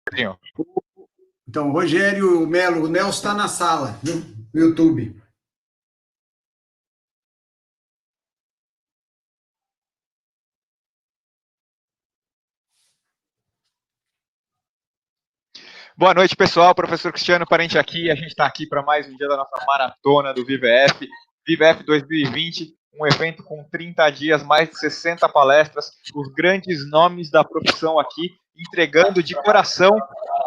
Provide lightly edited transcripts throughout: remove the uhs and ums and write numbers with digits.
Pedrinho. Então, Rogério Melo, o Nelson está na sala, no YouTube. Boa noite, pessoal. Professor Cristiano Parente aqui. A gente está aqui para mais um dia da nossa maratona do VivaF. VivaF 2020, um evento com 30 dias, mais de 60 palestras, os grandes nomes da profissão aqui, entregando de coração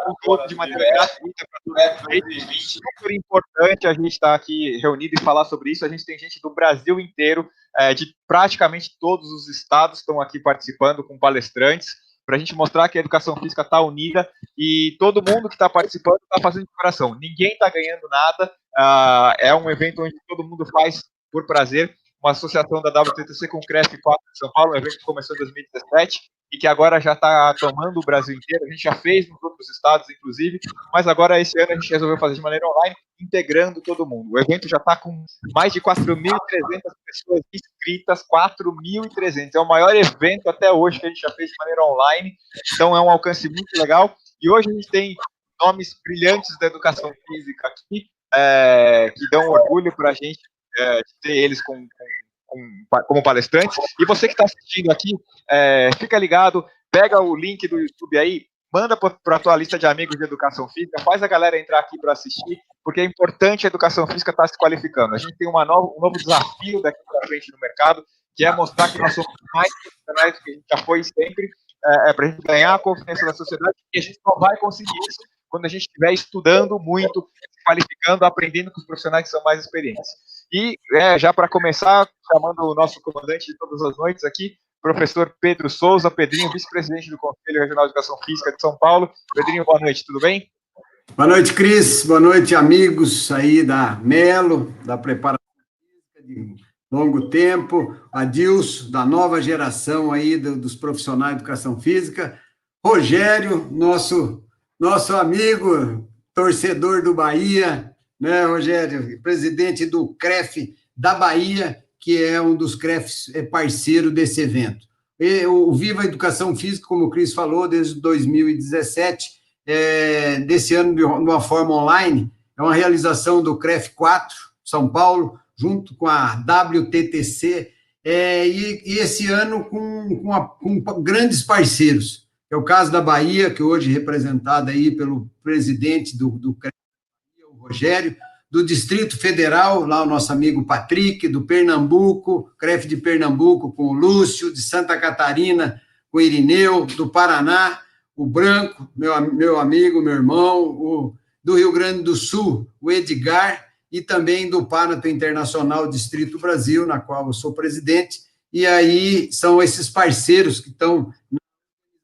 o todo de maneira gratuita para todo mundo. Super importante a gente estar aqui reunido e falar sobre isso. A gente tem gente do Brasil inteiro, de praticamente todos os estados estão aqui participando com palestrantes, para a gente mostrar que a educação física está unida e todo mundo que está participando está fazendo de coração. Ninguém está ganhando nada, é um evento onde todo mundo faz por prazer, uma associação da WTTC com o CREF 4 de São Paulo, um evento que começou em 2017 e que agora já está tomando o Brasil inteiro. A gente já fez nos outros estados, inclusive, mas agora esse ano a gente resolveu fazer de maneira online, integrando todo mundo. O evento já está com mais de 4.300 pessoas inscritas, 4.300. É o maior evento até hoje que a gente já fez de maneira online, então é um alcance muito legal. E hoje a gente tem nomes brilhantes da educação física aqui, que dão orgulho para a gente de ter eles como palestrantes. E você que está assistindo aqui, fica ligado, pega o link do YouTube aí, manda para a tua lista de amigos de educação física, faz a galera entrar aqui para assistir, porque é importante a educação física estar se qualificando. A gente tem um novo desafio daqui para frente no mercado, que é mostrar que nós somos mais profissionais do que a gente já foi sempre, para a gente ganhar a confiança da sociedade, e a gente só vai conseguir isso quando a gente estiver estudando muito, se qualificando, aprendendo com os profissionais que são mais experientes. E já para começar, chamando o nosso comandante de todas as noites aqui, professor Pedro Souza, Pedrinho, vice-presidente do Conselho Regional de Educação Física de São Paulo. Pedrinho, boa noite, tudo bem? Boa noite, Cris. Boa noite, amigos aí da Melo, da preparação física de longo tempo, Adilson, da nova geração aí dos profissionais de educação física, Rogério, nosso amigo, torcedor do Bahia, né, Rogério? Presidente do CREF da Bahia, que é um dos CREFs parceiro desse evento. E o Viva Educação Física, como o Cris falou, desde 2017, desse ano de uma forma online, é uma realização do CREF 4, São Paulo, junto com a WTTC, e esse ano com grandes parceiros. É o caso da Bahia, que hoje é representada aí pelo presidente do CREF, o Rogério, do Distrito Federal, lá o nosso amigo Patrick, do Pernambuco, CREF de Pernambuco com o Lúcio, de Santa Catarina com o Irineu, do Paraná, o Branco, meu amigo, meu irmão, do Rio Grande do Sul, o Edgar, e também do Panato Internacional Distrito Brasil, na qual eu sou presidente, e aí são esses parceiros que estão na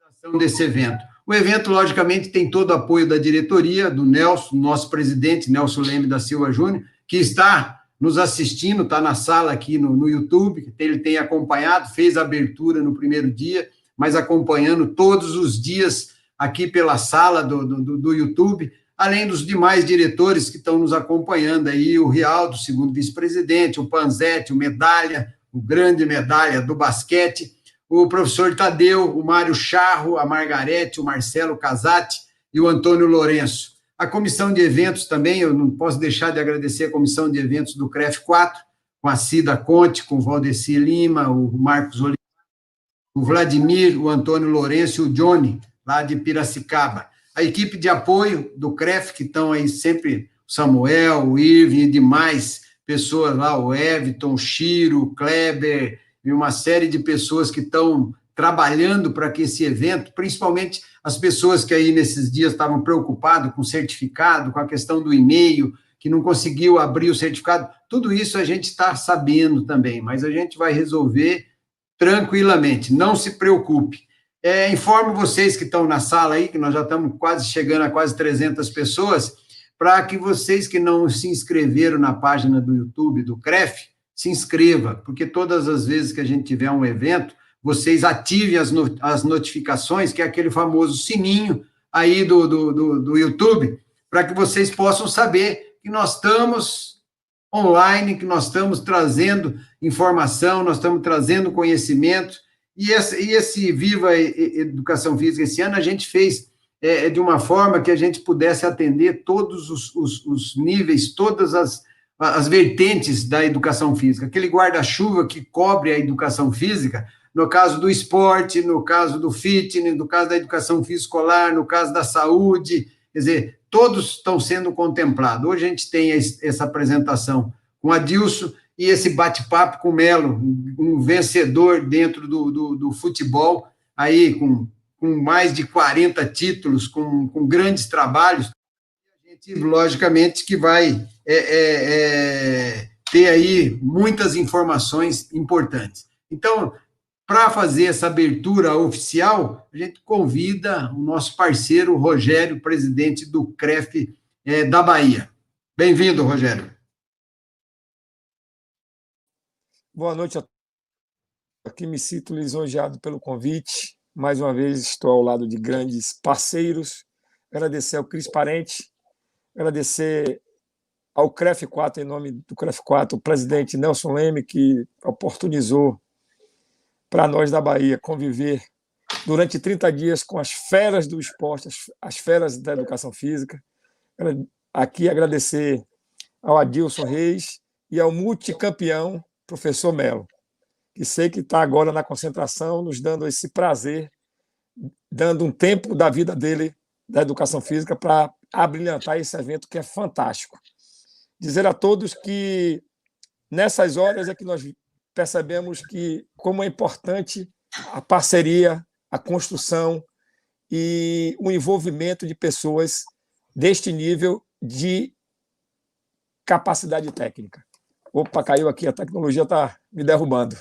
organização desse evento. O evento, logicamente, tem todo o apoio da diretoria, do Nelson, nosso presidente, Nelson Leme da Silva Júnior, que está nos assistindo, está na sala aqui no YouTube, ele tem acompanhado, fez a abertura no primeiro dia, mas acompanhando todos os dias aqui pela sala do YouTube, além dos demais diretores que estão nos acompanhando aí, o Rialdo, segundo vice-presidente, o Panzetti, o Medalha, o grande Medalha do basquete, o professor Tadeu, o Mário Charro, a Margarete, o Marcelo Casati e o Antônio Lourenço. A comissão de eventos também, eu não posso deixar de agradecer a comissão de eventos do CREF 4, com a Cida Conte, com o Valdeci Lima, o Marcos Oliveira, o Vladimir, o Antônio Lourenço e o Johnny, lá de Piracicaba. A equipe de apoio do CREF, que estão aí sempre, o Samuel, o Irving e demais pessoas lá, o Everton, o Chiro, o Kleber, e uma série de pessoas que estão trabalhando para que esse evento, principalmente as pessoas que aí nesses dias estavam preocupadas com o certificado, com a questão do e-mail, que não conseguiu abrir o certificado, tudo isso a gente está sabendo também, mas a gente vai resolver tranquilamente, não se preocupe. Informo vocês que estão na sala aí, que nós já estamos quase chegando a quase 300 pessoas, para que vocês que não se inscreveram na página do YouTube do CREF, se inscreva, porque todas as vezes que a gente tiver um evento, vocês ativem as notificações, que é aquele famoso sininho aí do YouTube, para que vocês possam saber que nós estamos online, que nós estamos trazendo informação, nós estamos trazendo conhecimento, e esse Viva Educação Física esse ano a gente fez de uma forma que a gente pudesse atender todos os níveis, todas as vertentes da educação física. Aquele guarda-chuva que cobre a educação física, no caso do esporte, no caso do fitness, no caso da educação física escolar, no caso da saúde, quer dizer, todos estão sendo contemplados. Hoje a gente tem essa apresentação com a Adilson e esse bate-papo com o Melo, um vencedor dentro do futebol, aí com mais de 40 títulos, com grandes trabalhos. A gente, logicamente, que vai ter aí muitas informações importantes. Então, para fazer essa abertura oficial, a gente convida o nosso parceiro Rogério, presidente do CREF da Bahia. Bem-vindo, Rogério. Boa noite a todos. Aqui me sinto lisonjeado pelo convite. Mais uma vez estou ao lado de grandes parceiros. Agradecer ao Cris Parente, agradecer ao CREF 4, em nome do CREF 4, o presidente Nelson Leme, que oportunizou para nós da Bahia conviver durante 30 dias com as feras do esporte, as feras da educação física. Aqui agradecer ao Adilson Reis e ao multicampeão professor Melo, que sei que está agora na concentração, nos dando esse prazer, dando um tempo da vida dele, da educação física, para abrilhantar esse evento que é fantástico. Dizer a todos que nessas horas é que nós percebemos que como é importante a parceria, a construção e o envolvimento de pessoas deste nível de capacidade técnica. Opa, caiu aqui, a tecnologia está me derrubando.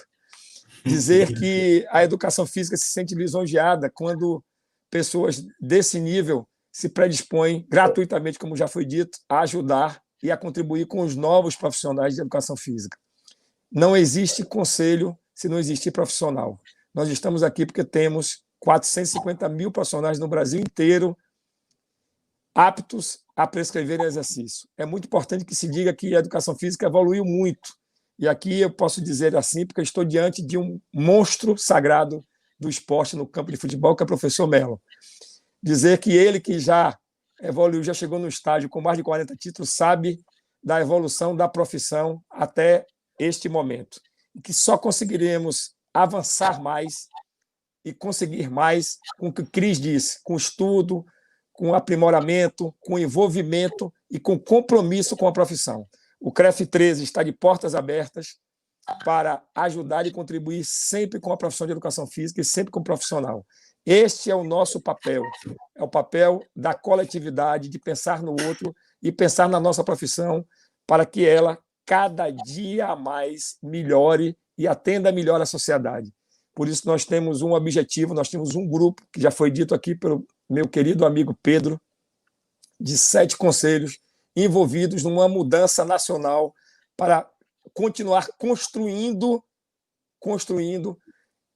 Dizer que a educação física se sente lisonjeada quando pessoas desse nível se predispõem gratuitamente, como já foi dito, a ajudar e a contribuir com os novos profissionais de educação física. Não existe conselho se não existir profissional. Nós estamos aqui porque temos 450 mil profissionais no Brasil inteiro aptos a prescrever exercício. É muito importante que se diga que a educação física evoluiu muito. E aqui eu posso dizer assim, porque eu estou diante de um monstro sagrado do esporte no campo de futebol, que é o professor Melo. Dizer que ele, que já evoluiu, já chegou no estágio com mais de 40 títulos, sabe da evolução da profissão até este momento. E que só conseguiremos avançar mais e conseguir mais com o que o Cris disse, com estudo, com aprimoramento, com envolvimento e com compromisso com a profissão. O CREF 13 está de portas abertas para ajudar e contribuir sempre com a profissão de educação física e sempre com o profissional. Este é o nosso papel, é o papel da coletividade, de pensar no outro e pensar na nossa profissão para que ela, cada dia mais, melhore e atenda melhor a sociedade. Por isso, nós temos um objetivo, nós temos um grupo, que já foi dito aqui pelo meu querido amigo Pedro, de 7 conselhos envolvidos numa mudança nacional para continuar construindo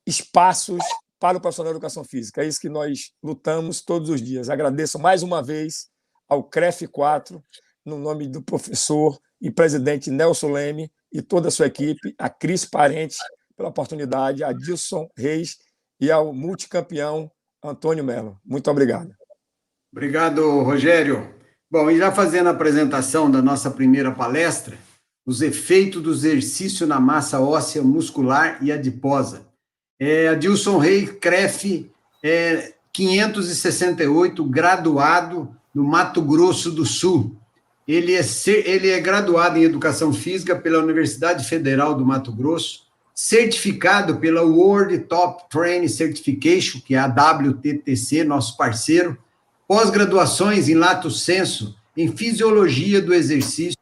espaços para o profissional de educação física. É isso que nós lutamos todos os dias. Agradeço mais uma vez ao CREF 4, no nome do professor e presidente Nelson Leme e toda a sua equipe, a Cris Parente, pela oportunidade, a Adilson Reis e ao multicampeão Antônio Melo. Muito obrigado. Obrigado, Rogério. Bom, e já fazendo a apresentação da nossa primeira palestra, os efeitos do exercício na massa óssea muscular e adiposa. Adilson Reis, CREF 568, graduado no Mato Grosso do Sul. Ele é graduado em Educação Física pela Universidade Federal do Mato Grosso, certificado pela World Top Training Certification, que é a WTTC, nosso parceiro, pós-graduações em Lato Sensu, em Fisiologia do Exercício,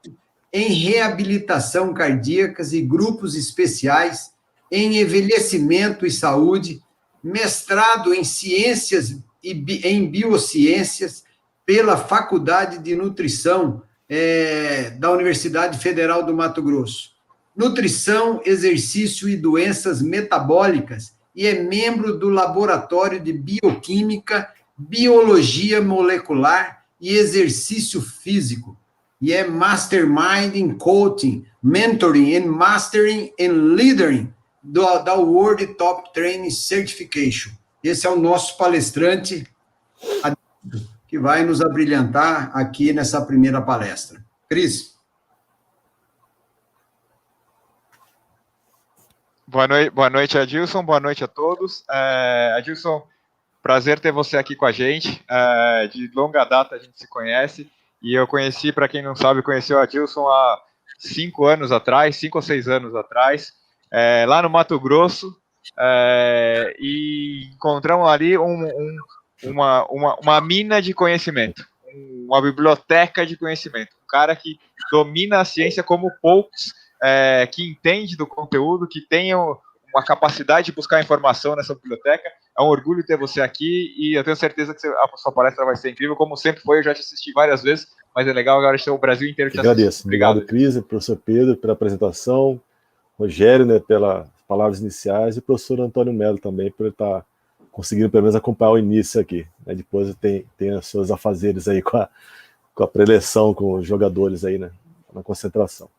em Reabilitação Cardíacas e Grupos Especiais, em Envelhecimento e Saúde, mestrado em Ciências e em Biociências pela Faculdade de Nutrição da Universidade Federal do Mato Grosso. Nutrição, Exercício e Doenças Metabólicas e é membro do Laboratório de Bioquímica, Biologia Molecular e Exercício Físico. E é Mastermind in Coaching, Mentoring and Mastering and Leadering da World Top Training Certification. Esse é o nosso palestrante. que vai nos abrilhantar aqui nessa primeira palestra. Cris? Boa noite, Adilson. Boa noite a todos. Adilson, prazer ter você aqui com a gente. De longa data a gente se conhece. E eu conheci, para quem não sabe, conheci o Adilson há 5 anos atrás, 5 ou 6 anos atrás, lá no Mato Grosso. E encontramos ali uma mina de conhecimento, uma biblioteca de conhecimento. Um cara que domina a ciência como poucos, que entende do conteúdo, que tem uma capacidade de buscar informação nessa biblioteca. É um orgulho ter você aqui e eu tenho certeza que a sua palestra vai ser incrível, como sempre foi. Eu já te assisti várias vezes, mas é legal agora ter o Brasil inteiro te assistindo. Agradeço. Obrigado, Cris, professor Pedro, pela apresentação, Rogério, né, pelas palavras iniciais, e o professor Antônio Melo também, por ele estar conseguindo pelo menos acompanhar o início aqui. Né? Depois tem os seus afazeres aí com a preleção, com os jogadores aí, né, na concentração.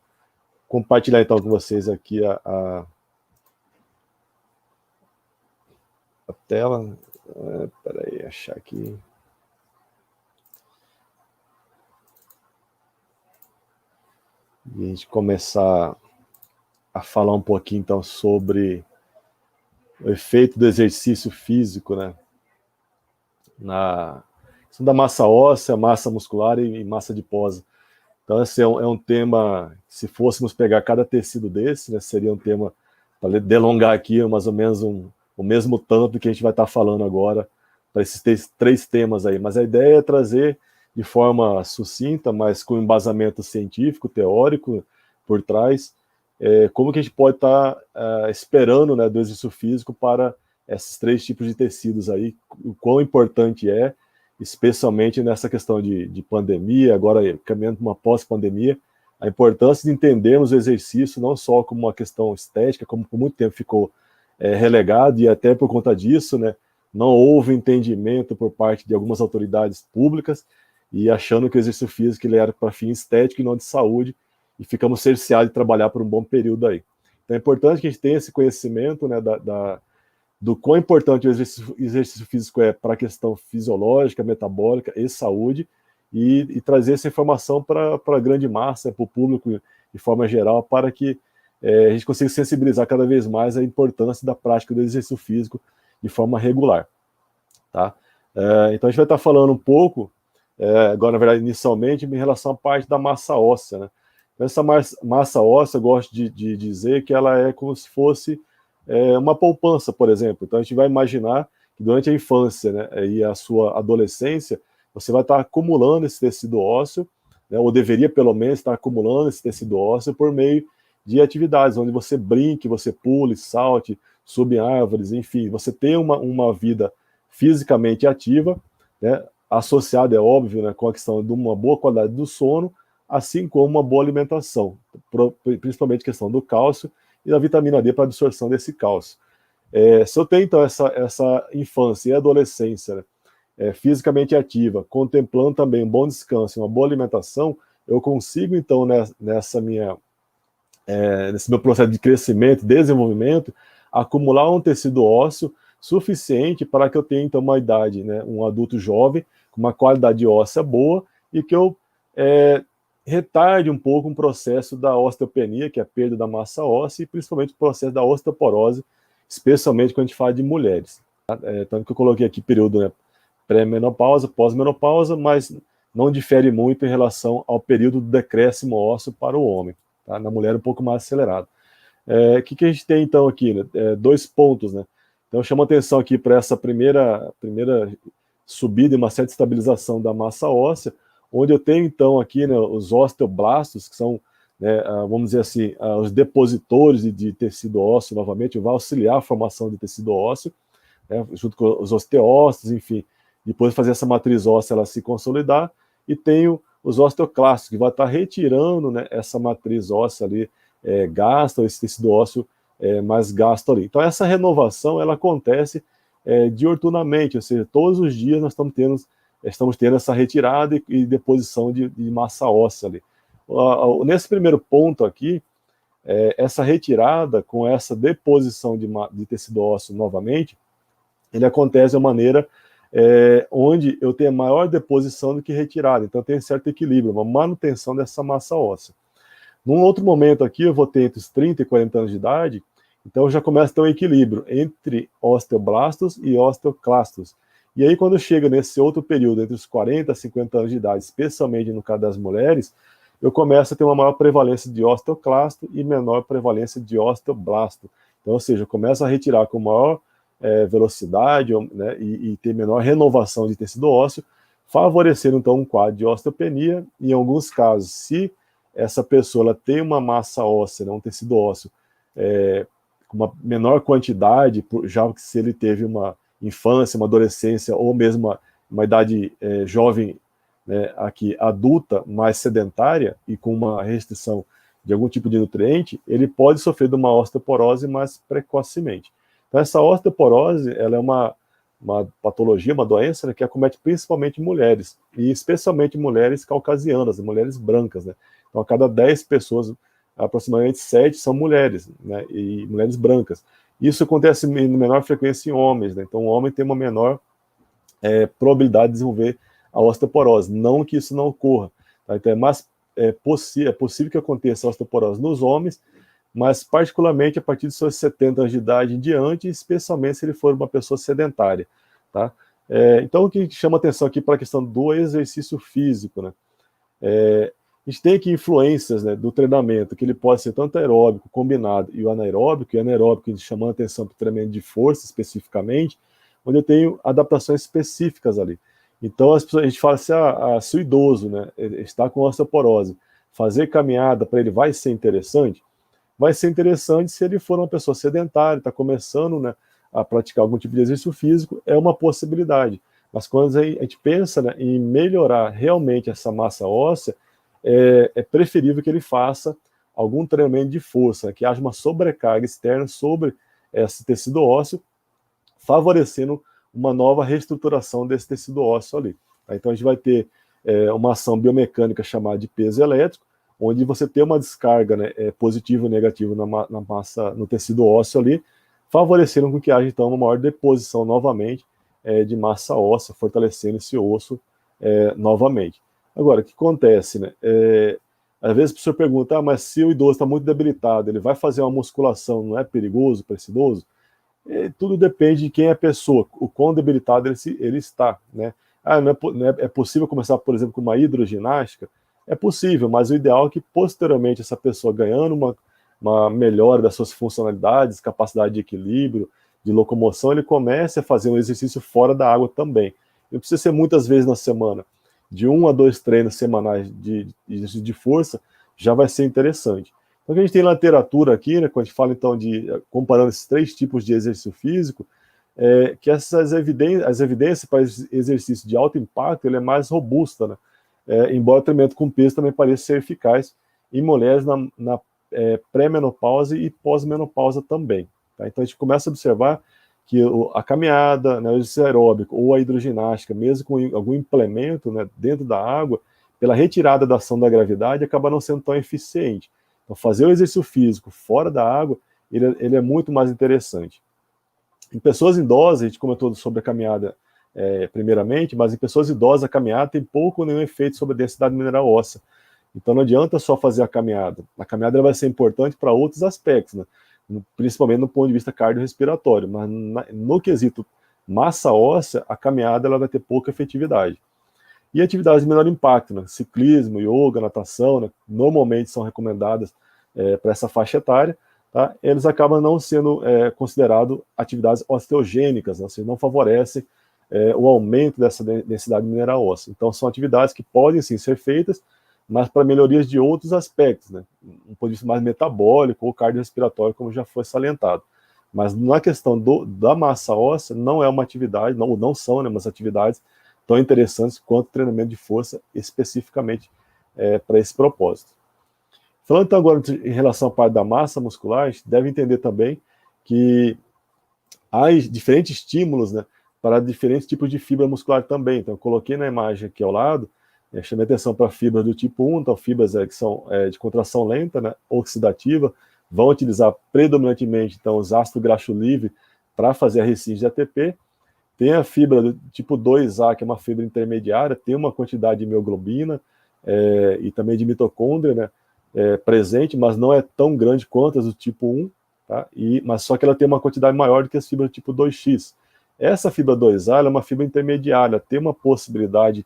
Compartilhar então com vocês aqui a tela. Peraí, achar aqui. E a gente começar a falar um pouquinho então sobre o efeito do exercício físico, né, na questão da massa óssea, massa muscular e massa adiposa. Então, esse é um tema, se fôssemos pegar cada tecido desse, né, seria um tema para delongar aqui mais ou menos o mesmo tanto que a gente vai estar falando agora para esses 3 temas aí. Mas a ideia é trazer de forma sucinta, mas com embasamento científico, teórico por trás, como que a gente pode estar esperando, né, do exercício físico para esses 3 tipos de tecidos aí, o quão importante é, especialmente nessa questão de pandemia, agora caminhando para uma pós-pandemia, a importância de entendermos o exercício não só como uma questão estética, como por muito tempo ficou relegado, e até por conta disso, né, não houve entendimento por parte de algumas autoridades públicas, e achando que o exercício físico ele era para fim estético e não de saúde, e ficamos cerceados de trabalhar por um bom período aí. Então é importante que a gente tenha esse conhecimento, né, do quão importante o exercício físico é para a questão fisiológica, metabólica e saúde, e trazer essa informação para a grande massa, para o público de forma geral, para que a gente consiga sensibilizar cada vez mais a importância da prática do exercício físico de forma regular. Tá? Então a gente vai estar falando um pouco, agora na verdade inicialmente, em relação à parte da massa óssea. Né? Então, essa massa óssea, eu gosto de dizer que ela é como se fosse uma poupança, por exemplo. Então a gente vai imaginar que durante a infância, né, e a sua adolescência, você vai estar acumulando esse tecido ósseo, né, ou deveria pelo menos estar acumulando esse tecido ósseo por meio de atividades, onde você brinque, você pule, salte, suba em árvores, enfim, você tem uma vida fisicamente ativa, né, associada, é óbvio, né, com a questão de uma boa qualidade do sono, assim como uma boa alimentação, principalmente a questão do cálcio e da vitamina D para a absorção desse cálcio. Se eu tenho, então, essa infância e adolescência, né, fisicamente ativa, contemplando também um bom descanso e uma boa alimentação, eu consigo, então, nesse meu processo de crescimento, desenvolvimento, acumular um tecido ósseo suficiente para que eu tenha, então, uma idade, né, um adulto jovem, com uma qualidade óssea boa, e que eu retarde um pouco um processo da osteopenia, que é a perda da massa óssea, e principalmente o processo da osteoporose, especialmente quando a gente fala de mulheres. Tanto que eu coloquei aqui período, né, pré-menopausa, pós-menopausa, mas não difere muito em relação ao período do decréscimo ósseo para o homem. Tá? Na mulher um pouco mais acelerado. O que a gente tem então aqui? Né? 2 pontos, né? Então eu chamo a atenção aqui para essa primeira subida e uma certa estabilização da massa óssea, onde eu tenho então aqui, né, os osteoblastos, que são, né, vamos dizer assim, os depositores de tecido ósseo, novamente, vai auxiliar a formação de tecido ósseo, né, junto com os osteócitos, enfim, depois de fazer essa matriz óssea ela se consolidar, e tenho os osteoclastos, que vai estar retirando, né, essa matriz óssea ali, gasta, esse tecido ósseo mais gasto ali. Então essa renovação, ela acontece diuturnamente, ou seja, todos os dias nós estamos tendo essa retirada e deposição de massa óssea ali. Nesse primeiro ponto aqui, essa retirada com essa deposição de tecido ósseo novamente, ele acontece de uma maneira onde eu tenho maior deposição do que retirada. Então, tem certo equilíbrio, uma manutenção dessa massa óssea. Num outro momento aqui, eu vou ter entre os 30 e 40 anos de idade, então eu já começo a ter um equilíbrio entre osteoblastos e osteoclastos. E aí, quando chega nesse outro período, entre os 40 e 50 anos de idade, especialmente no caso das mulheres, eu começo a ter uma maior prevalência de osteoclasto e menor prevalência de osteoblasto. Então, ou seja, eu começo a retirar com maior velocidade, né, e ter menor renovação de tecido ósseo, favorecendo, então, um quadro de osteopenia. E, em alguns casos, se essa pessoa ela tem uma massa óssea, né, um tecido ósseo, com uma menor quantidade, já que se ele teve uma infância, uma adolescência, ou mesmo uma idade jovem, né, aqui, adulta, mais sedentária, e com uma restrição de algum tipo de nutriente, ele pode sofrer de uma osteoporose mais precocemente. Então, essa osteoporose, ela é uma patologia, uma doença, né, que acomete principalmente mulheres, e especialmente mulheres caucasianas, mulheres brancas, né? Então, a cada 10 pessoas, aproximadamente 7 são mulheres, né, e mulheres brancas. Isso acontece em menor frequência em homens, né? Então, o homem tem uma menor probabilidade de desenvolver a osteoporose. Não que isso não ocorra, tá? Então, é possível que aconteça a osteoporose nos homens, mas particularmente a partir dos seus 70 anos de idade em diante, especialmente se ele for uma pessoa sedentária, tá? Então, o que chama atenção aqui para a questão do exercício físico, né? A gente tem aqui influências, né, do treinamento, que ele pode ser tanto aeróbico, combinado, e o anaeróbico, a gente chamando atenção para o treinamento de força especificamente, onde eu tenho adaptações específicas ali. Então, a gente fala assim, se o idoso, né, está com osteoporose, fazer caminhada para ele vai ser interessante? Vai ser interessante se ele for uma pessoa sedentária, está começando, né, a praticar algum tipo de exercício físico, é uma possibilidade. Mas quando a gente pensa, né, em melhorar realmente essa massa óssea, é preferível que ele faça algum treinamento de força, né, que haja uma sobrecarga externa sobre esse tecido ósseo, favorecendo uma nova reestruturação desse tecido ósseo ali. Tá? Então a gente vai ter uma ação biomecânica chamada de peso elétrico, onde você tem uma descarga, né, positiva ou negativa na massa, no tecido ósseo ali, favorecendo com que haja então uma maior deposição novamente de massa óssea, fortalecendo esse osso novamente. Agora, o que acontece, né? Às vezes o professor pergunta, mas se o idoso está muito debilitado, ele vai fazer uma musculação, não é perigoso para esse idoso? Tudo depende de quem é a pessoa, o quão debilitado ele está, né? É possível começar, por exemplo, com uma hidroginástica? É possível, mas o ideal é que posteriormente essa pessoa ganhando uma melhora das suas funcionalidades, capacidade de equilíbrio, de locomoção, ele comece a fazer um exercício fora da água também. Não precisa ser muitas vezes na semana. De 1 a 2 treinos semanais de exercício de força, já vai ser interessante. Então, o que a gente tem na literatura aqui, né, quando a gente fala, então, comparando esses 3 tipos de exercício físico, que as evidências para exercício de alto impacto, ele é mais robusta, né? Embora o treinamento com peso também pareça ser eficaz em mulheres na pré-menopausa e pós-menopausa também. Tá? Então, a gente começa a observar que a caminhada, né, o exercício aeróbico ou a hidroginástica, mesmo com algum implemento, né, dentro da água, pela retirada da ação da gravidade, acaba não sendo tão eficiente. Então, fazer o exercício físico fora da água, ele é muito mais interessante. Em pessoas idosas, a gente comentou sobre a caminhada primeiramente, mas em pessoas idosas a caminhada tem pouco ou nenhum efeito sobre a densidade mineral óssea. Então não adianta só fazer a caminhada. A caminhada ela vai ser importante para outros aspectos, né? Principalmente no ponto de vista cardiorrespiratório, mas no quesito massa óssea, a caminhada ela vai ter pouca efetividade. E atividades de menor impacto, né? Ciclismo, yoga, natação, né? Normalmente são recomendadas para essa faixa etária, tá? Eles acabam não sendo considerados atividades osteogênicas, né? Ou seja, não favorecem o aumento dessa densidade mineral óssea. Então são atividades que podem sim ser feitas, mas para melhorias de outros aspectos, né? Um ponto de vista mais metabólico ou cardiorrespiratório, como já foi salientado. Mas na questão da massa óssea, não é uma atividade, não são, né, umas atividades tão interessantes quanto o treinamento de força, especificamente para esse propósito. Falando então agora em relação à parte da massa muscular, a gente deve entender também que há diferentes estímulos, né, para diferentes tipos de fibra muscular também. Então eu coloquei na imagem aqui ao lado, chamei atenção para fibras do tipo 1, então fibras que são de contração lenta, né, oxidativa, vão utilizar predominantemente então, os ácidos graxos livres para fazer a resíntese de ATP. Tem a fibra do tipo 2A, que é uma fibra intermediária, tem uma quantidade de mioglobina e também de mitocôndria, né, presente, mas não é tão grande quanto as do tipo 1, tá? Mas só que ela tem uma quantidade maior do que as fibras do tipo 2X. Essa fibra 2A ela é uma fibra intermediária, tem uma possibilidade,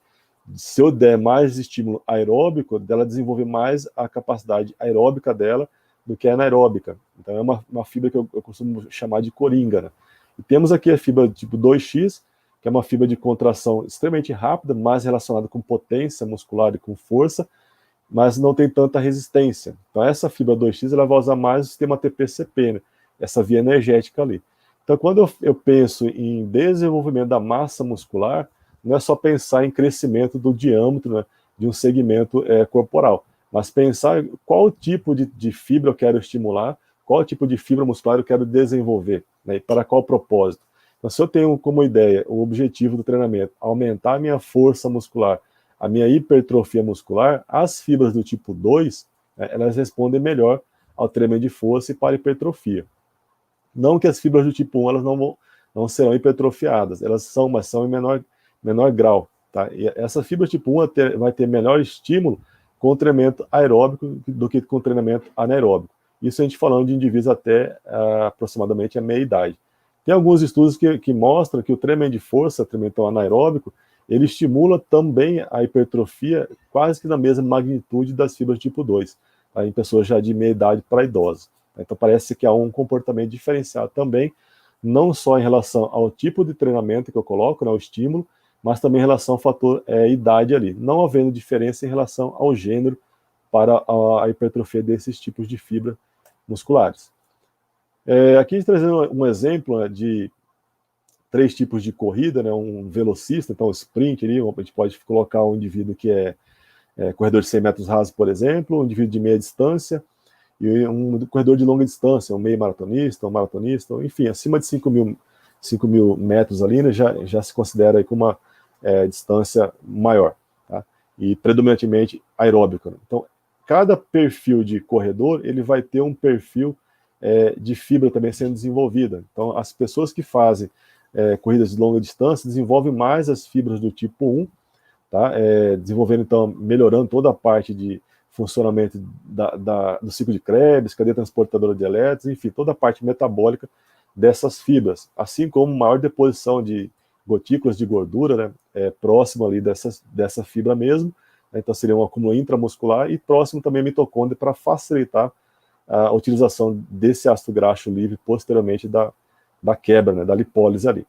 se eu der mais estímulo aeróbico, dela desenvolver mais a capacidade aeróbica dela do que a anaeróbica. Então é uma fibra que eu costumo chamar de coringa, né? E temos aqui a fibra tipo 2X, que é uma fibra de contração extremamente rápida, mais relacionada com potência muscular e com força, mas não tem tanta resistência. Então essa fibra 2X ela vai usar mais o sistema ATP-CP, né? Essa via energética ali. Então quando eu penso em desenvolvimento da massa muscular, não é só pensar em crescimento do diâmetro, né, de um segmento corporal, mas pensar qual tipo de fibra eu quero estimular, qual tipo de fibra muscular eu quero desenvolver, né, e para qual propósito. Então, se eu tenho como ideia o objetivo do treinamento, aumentar a minha força muscular, a minha hipertrofia muscular, as fibras do tipo 2, né, elas respondem melhor ao treinamento de força e para hipertrofia. Não que as fibras do tipo 1 elas não serão hipertrofiadas, elas são, mas são em menor grau. Tá? E essa fibra tipo 1 vai ter melhor estímulo com treinamento aeróbico do que com treinamento anaeróbico. Isso a gente falando de indivíduos até aproximadamente a meia idade. Tem alguns estudos que mostram que o treinamento de força, treinamento anaeróbico, ele estimula também a hipertrofia quase que na mesma magnitude das fibras tipo 2, tá? Em pessoas já de meia idade para idosos. Então parece que há um comportamento diferenciado também, não só em relação ao tipo de treinamento que eu coloco, né, o estímulo, mas também em relação ao fator idade ali, não havendo diferença em relação ao gênero para a hipertrofia desses tipos de fibra musculares. Aqui a gente trazendo um exemplo, né, de 3 tipos de corrida, né, um velocista, então o sprint ali, a gente pode colocar um indivíduo que é corredor de 100 metros rasos, por exemplo, um indivíduo de meia distância, e um corredor de longa distância, um meio maratonista, um maratonista, enfim, acima de 5 mil metros ali, né, já se considera aí com uma distância maior, tá? E predominantemente aeróbica, né? Então, cada perfil de corredor, ele vai ter um perfil de fibra também sendo desenvolvida. Então, as pessoas que fazem corridas de longa distância desenvolvem mais as fibras do tipo 1, tá? Desenvolvendo, então, melhorando toda a parte de funcionamento do ciclo de Krebs, cadeia transportadora de elétrons, enfim, toda a parte metabólica dessas fibras, assim como maior deposição de gotículas de gordura, né, próximo ali dessa fibra mesmo, né, então seria um acúmulo intramuscular, e próximo também a mitocôndria para facilitar a utilização desse ácido graxo livre posteriormente da quebra, né, da lipólise ali.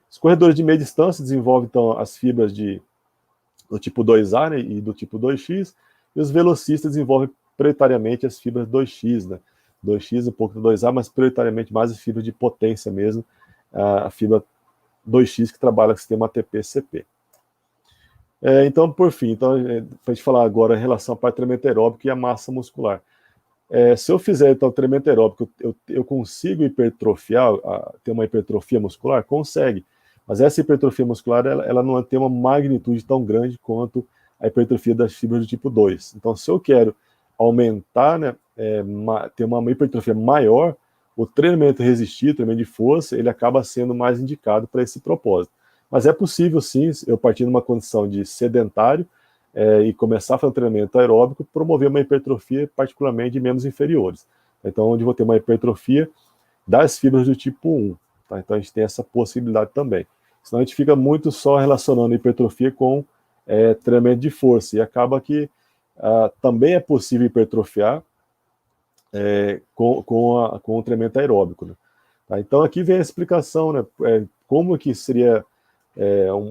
Os corredores de meia distância desenvolvem, então, as fibras do tipo 2A, né, e do tipo 2X, e os velocistas desenvolvem prioritariamente as fibras 2X, né, 2X, um pouco do 2A, mas prioritariamente mais as fibras de potência mesmo, a fibra 2X que trabalha com o sistema ATP-CP. Então, por fim, para a gente falar agora em relação ao treinamento aeróbico e a massa muscular. Se eu fizer então treinamento aeróbico, eu consigo hipertrofiar, ter uma hipertrofia muscular? Consegue. Mas essa hipertrofia muscular, ela não tem uma magnitude tão grande quanto a hipertrofia das fibras do tipo 2. Então, se eu quero aumentar, né, ter uma hipertrofia maior, o treinamento resistido, o treinamento de força, ele acaba sendo mais indicado para esse propósito. Mas é possível, sim, eu partir de uma condição de sedentário e começar a fazer um treinamento aeróbico, promover uma hipertrofia, particularmente de membros inferiores. Então, onde vou ter uma hipertrofia das fibras do tipo 1. Tá? Então, a gente tem essa possibilidade também. Senão, a gente fica muito só relacionando hipertrofia com treinamento de força, e acaba que também é possível hipertrofiar com o treinamento aeróbico, né? Tá? Então, aqui vem a explicação, né, como que seria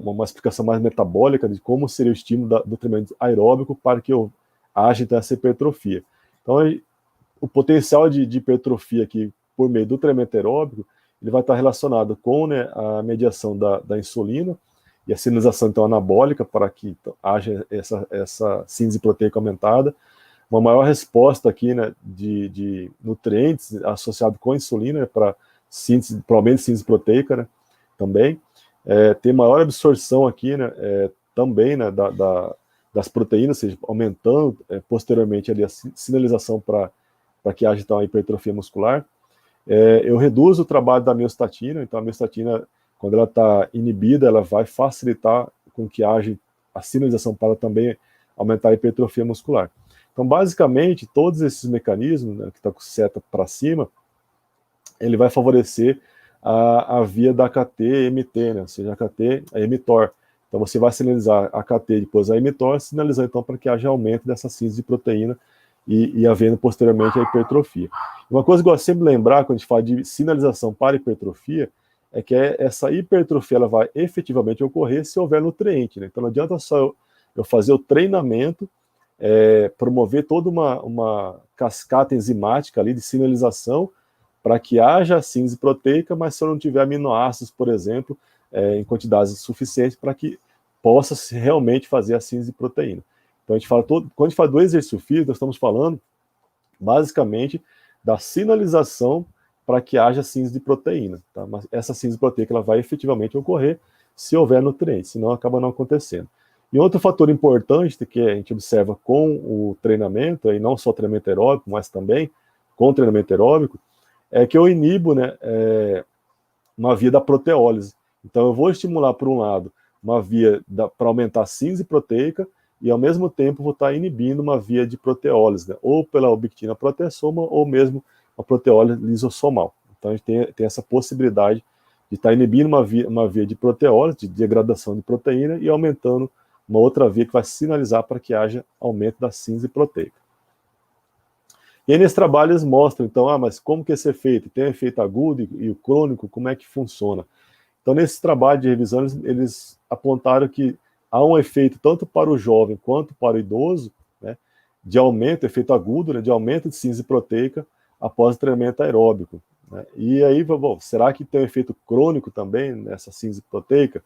uma explicação mais metabólica de como seria o estímulo do treinamento aeróbico para que eu haja então, essa hipertrofia. Então, o potencial de hipertrofia aqui por meio do treinamento aeróbico, ele vai estar relacionado com, né, a mediação da insulina e a sinalização então, anabólica para que então, haja essa síntese proteica aumentada, uma maior resposta aqui, né, de nutrientes associado com a insulina, né, para aumento de síntese proteica, né, também. Tem maior absorção aqui, né, também, né, das proteínas, ou seja, aumentando posteriormente ali a sinalização para que haja então, a hipertrofia muscular. Eu reduzo o trabalho da miostatina, então a miostatina quando ela está inibida, ela vai facilitar com que haja a sinalização para também aumentar a hipertrofia muscular. Então, basicamente, todos esses mecanismos, né, que está com seta para cima, ele vai favorecer a via da AKT-MT, né, ou seja, a AKT é mTOR. Então, você vai sinalizar a AKT e depois a mTOR, sinalizando então para que haja aumento dessa síntese de proteína e havendo posteriormente a hipertrofia. Uma coisa que eu gosto sempre de lembrar quando a gente fala de sinalização para hipertrofia é que essa hipertrofia ela vai efetivamente ocorrer se houver nutriente, né? Então não adianta só eu fazer o treinamento, promover toda uma cascata enzimática ali de sinalização para que haja síntese proteica, mas se eu não tiver aminoácidos, por exemplo, em quantidades suficientes para que possa realmente fazer a síntese de proteína. Então a gente fala quando a gente fala do exercício físico, nós estamos falando basicamente da sinalização para que haja síntese de proteína, tá? Mas essa síntese proteica ela vai efetivamente ocorrer se houver nutrientes, senão acaba não acontecendo. E outro fator importante que a gente observa com o treinamento, e não só treinamento aeróbico, mas também com o treinamento aeróbico, é que eu inibo, né, uma via da proteólise. Então eu vou estimular, por um lado, uma via para aumentar a síntese proteica, e ao mesmo tempo vou estar inibindo uma via de proteólise, né? Ou pela ubiquitina proteasoma, ou mesmo uma proteólise lisossomal. Então a gente tem essa possibilidade de estar inibindo uma via de proteólise, de degradação de proteína, e aumentando uma outra via que vai sinalizar para que haja aumento da síntese proteica. E aí nesse trabalho eles mostram, então, mas como que esse efeito? Tem um efeito agudo e o crônico, como é que funciona? Então nesse trabalho de revisão eles apontaram que há um efeito tanto para o jovem quanto para o idoso, né, de aumento, efeito agudo, né, de aumento de síntese proteica após o treinamento aeróbico, né? E aí, bom, será que tem um efeito crônico também nessa síntese proteica?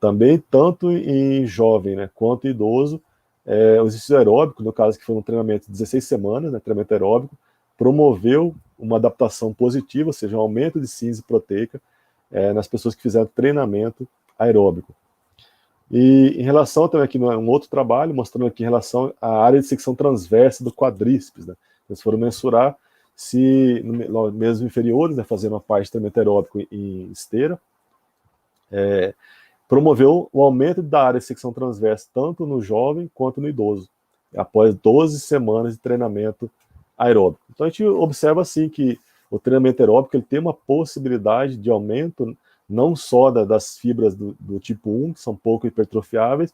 Também, tanto em jovem, né, quanto em idoso, o exercício aeróbico, no caso que foi um treinamento de 16 semanas, né, treinamento aeróbico, promoveu uma adaptação positiva, ou seja, um aumento de síntese proteica nas pessoas que fizeram treinamento aeróbico. E em relação também aqui um outro trabalho, mostrando aqui em relação à área de secção transversa do quadríceps, né? Eles foram mensurar se, mesmo inferiores, né, fazendo a parte de treinamento aeróbico em esteira, promoveu o aumento da área de secção transversa tanto no jovem quanto no idoso, após 12 semanas de treinamento aeróbico. Então a gente observa assim que o treinamento aeróbico ele tem uma possibilidade de aumento não só das fibras do tipo 1, que são pouco hipertrofiáveis,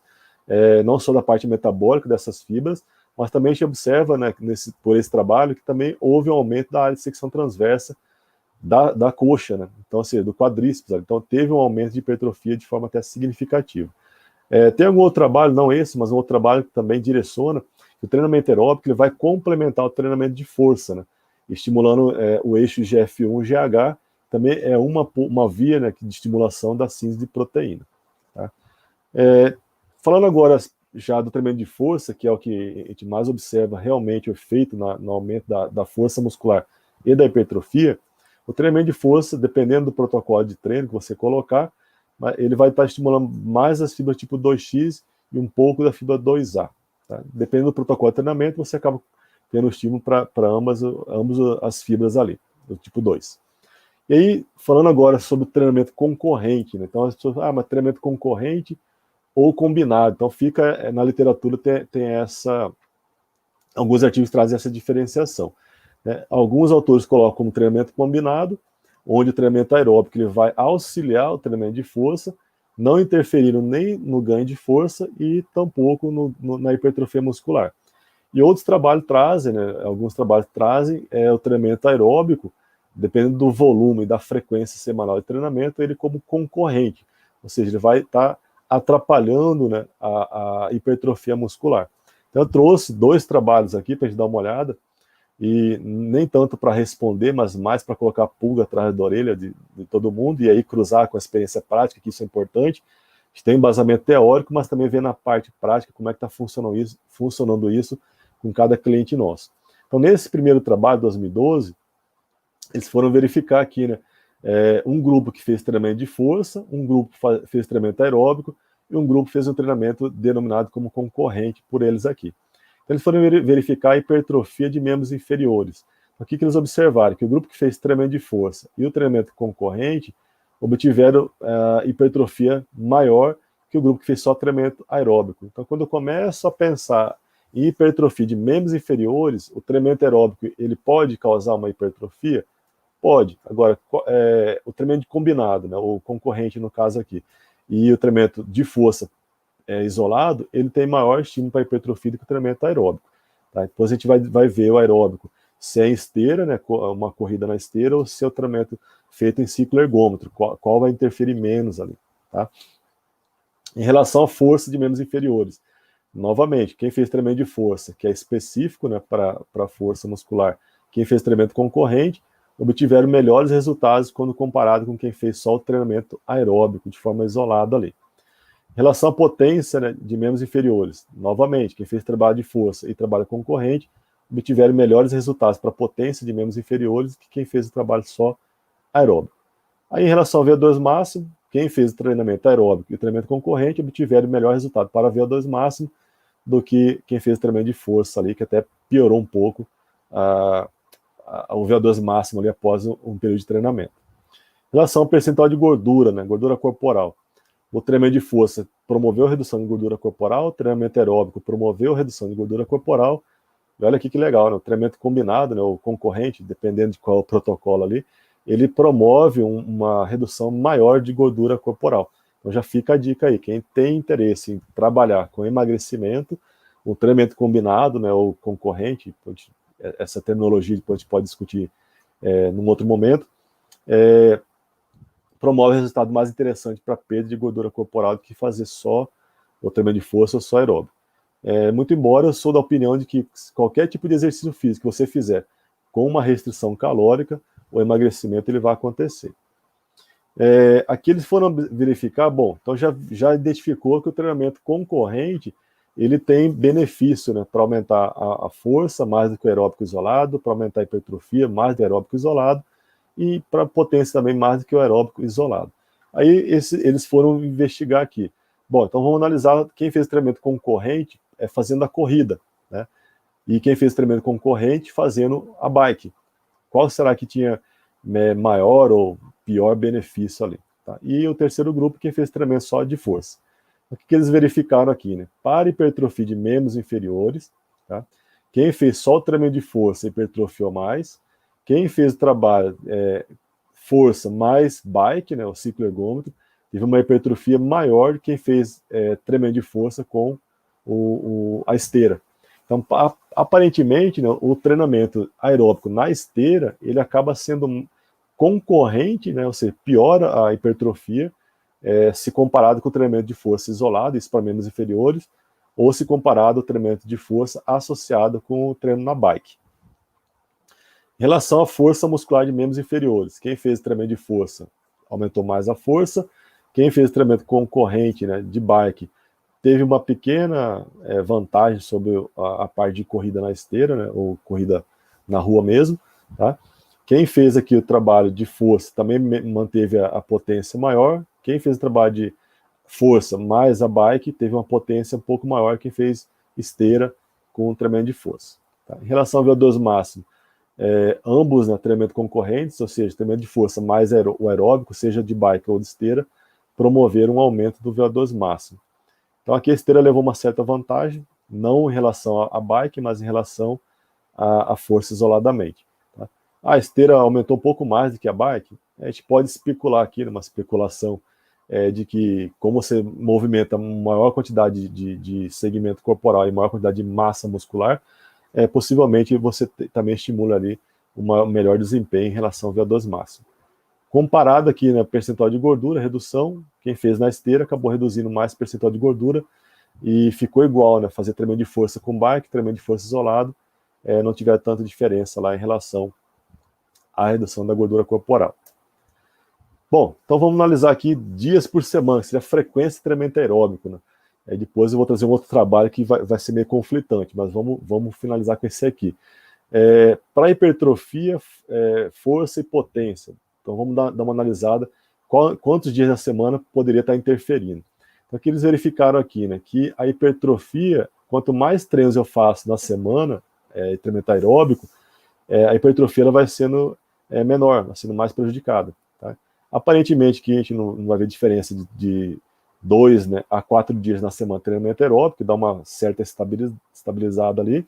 não só da parte metabólica dessas fibras, mas também a gente observa, né, por esse trabalho, que também houve um aumento da área de secção transversa da coxa, né? Então, assim, do quadríceps. Então, teve um aumento de hipertrofia de forma até significativa. Tem algum outro trabalho, não esse, mas um outro trabalho que também direciona que o treinamento aeróbico ele vai complementar o treinamento de força, né? Estimulando o eixo GF1-GH, também é uma via, né, de estimulação da síntese de proteína. Tá? Falando agora já do treinamento de força, que é o que a gente mais observa realmente o efeito no aumento da força muscular e da hipertrofia, o treinamento de força, dependendo do protocolo de treino que você colocar, ele vai estar estimulando mais as fibras tipo 2X e um pouco da fibra 2A. Tá? Dependendo do protocolo de treinamento, você acaba tendo estímulo para ambas as fibras ali, do tipo 2. E aí, falando agora sobre o treinamento concorrente, né? Então as pessoas falam, mas treinamento concorrente ou combinado. Então fica, na literatura tem alguns artigos trazem essa diferenciação. Né? Alguns autores colocam como treinamento combinado, onde o treinamento aeróbico ele vai auxiliar o treinamento de força, não interferindo nem no ganho de força e tampouco na hipertrofia muscular. E outros trabalhos trazem, né? Alguns trabalhos trazem o treinamento aeróbico, dependendo do volume e da frequência semanal de treinamento, ele como concorrente, ou seja, ele vai estar atrapalhando, né, a hipertrofia muscular. Então eu trouxe 2 trabalhos aqui para a gente dar uma olhada, e nem tanto para responder, mas mais para colocar a pulga atrás da orelha de todo mundo, e aí cruzar com a experiência prática, que isso é importante. A gente tem embasamento teórico, mas também vê na parte prática como é que está funcionando isso com cada cliente nosso. Então nesse primeiro trabalho, 2012, eles foram verificar aqui, né, um grupo que fez treinamento de força, um grupo fez treinamento aeróbico, e um grupo fez um treinamento denominado como concorrente por eles aqui. Então, eles foram verificar a hipertrofia de membros inferiores. O que eles observaram? Que o grupo que fez treinamento de força e o treinamento concorrente, obtiveram hipertrofia maior que o grupo que fez só treinamento aeróbico. Então, quando eu começo a pensar em hipertrofia de membros inferiores, o treinamento aeróbico ele pode causar uma hipertrofia? Pode. Agora, o treinamento combinado, né, o concorrente no caso aqui, e o treinamento de força isolado, ele tem maior estímulo para hipertrofia do que o treinamento aeróbico. Tá? Depois a gente vai ver o aeróbico, se é em esteira, né, uma corrida na esteira, ou se é o treinamento feito em ciclo ergômetro, qual vai interferir menos ali. Tá? Em relação à força de membros inferiores, novamente, quem fez treinamento de força, que é específico, né, para força muscular, quem fez treinamento concorrente, obtiveram melhores resultados quando comparado com quem fez só o treinamento aeróbico, de forma isolada ali. Em relação à potência, né, de membros inferiores, novamente, quem fez trabalho de força e trabalho concorrente, obtiveram melhores resultados para a potência de membros inferiores que quem fez o trabalho só aeróbico. Aí, em relação ao VO2 máximo, quem fez o treinamento aeróbico e o treinamento concorrente obtiveram melhor resultado para VO2 máximo do que quem fez o treinamento de força ali, que até piorou um pouco o VO2 máximo ali após um período de treinamento. Em relação ao percentual de gordura, né, gordura corporal, o treinamento de força promoveu a redução de gordura corporal, o treinamento aeróbico promoveu a redução de gordura corporal. E olha aqui que legal, né? O treinamento combinado, né, o concorrente, dependendo de qual é o protocolo ali, ele promove uma redução maior de gordura corporal. Então já fica a dica aí, quem tem interesse em trabalhar com emagrecimento, o treinamento combinado, né, ou concorrente, essa terminologia depois a gente pode discutir num outro momento, promove resultado mais interessante para perda de gordura corporal do que fazer só o treinamento de força ou só aeróbico. Muito embora eu sou da opinião de que qualquer tipo de exercício físico que você fizer com uma restrição calórica, o emagrecimento ele vai acontecer. Aqui eles foram verificar, bom, então já identificou que o treinamento concorrente ele tem benefício, né, para aumentar a força mais do que o aeróbico isolado, para aumentar a hipertrofia mais do que o aeróbico isolado, e para potência também mais do que o aeróbico isolado. Aí eles foram investigar aqui. Bom, então vamos analisar quem fez treinamento concorrente fazendo a corrida, né? E quem fez treinamento concorrente fazendo a bike. Qual será que tinha maior ou pior benefício ali? Tá? E o terceiro grupo, quem fez treinamento só de força. O que eles verificaram aqui, né? Para hipertrofia de membros inferiores, tá? Quem fez só o treinamento de força hipertrofiou mais. Quem fez o trabalho força mais bike, né, o ciclo ergômetro, teve uma hipertrofia maior do que quem fez treinamento de força com a esteira. Então, aparentemente, né, o treinamento aeróbico na esteira, ele acaba sendo concorrente, né, ou seja, piora a hipertrofia, se comparado com o treinamento de força isolado, isso para membros inferiores, ou se comparado ao treinamento de força associado com o treino na bike. Em relação à força muscular de membros inferiores, quem fez treinamento de força aumentou mais a força, quem fez treinamento concorrente, né, de bike teve uma pequena vantagem sobre a parte de corrida na esteira, né, ou corrida na rua mesmo. Tá? Quem fez aqui o trabalho de força também manteve a potência maior, quem fez o trabalho de força mais a bike teve uma potência um pouco maior que quem fez esteira com o treinamento de força. Tá? Em relação ao VO2 máximo, ambos, né, treinamento concorrentes, ou seja, treinamento de força mais o aeróbico, seja de bike ou de esteira, promoveram um aumento do VO2 máximo. Então aqui a esteira levou uma certa vantagem, não em relação à bike, mas em relação à força isoladamente. Tá? A esteira aumentou um pouco mais do que a bike, a gente pode especular aqui, numa especulação, de que como você movimenta maior quantidade de segmento corporal e maior quantidade de massa muscular, possivelmente você também estimula ali um melhor desempenho em relação ao VO2 máximo. Comparado aqui, né, percentual de gordura, redução, quem fez na esteira acabou reduzindo mais percentual de gordura e ficou igual, né, fazer treinamento de força com bike, treinamento de força isolado, não tiver tanta diferença lá em relação à redução da gordura corporal. Bom, então vamos analisar aqui dias por semana, que seria a frequência de treinamento aeróbico, né? Depois eu vou trazer um outro trabalho que vai ser meio conflitante, mas vamos finalizar com esse aqui. Para hipertrofia, força e potência. Então vamos dar uma analisada quantos dias da semana poderia estar interferindo. Então aqui eles verificaram aqui, né, que a hipertrofia, quanto mais treinos eu faço na semana, treinamento aeróbico, a hipertrofia ela vai sendo menor, vai sendo mais prejudicada. Tá? Aparentemente que a gente não vai ver diferença de 2, né, a 4 dias na semana de treinamento aeróbico, que dá uma certa estabilizada ali,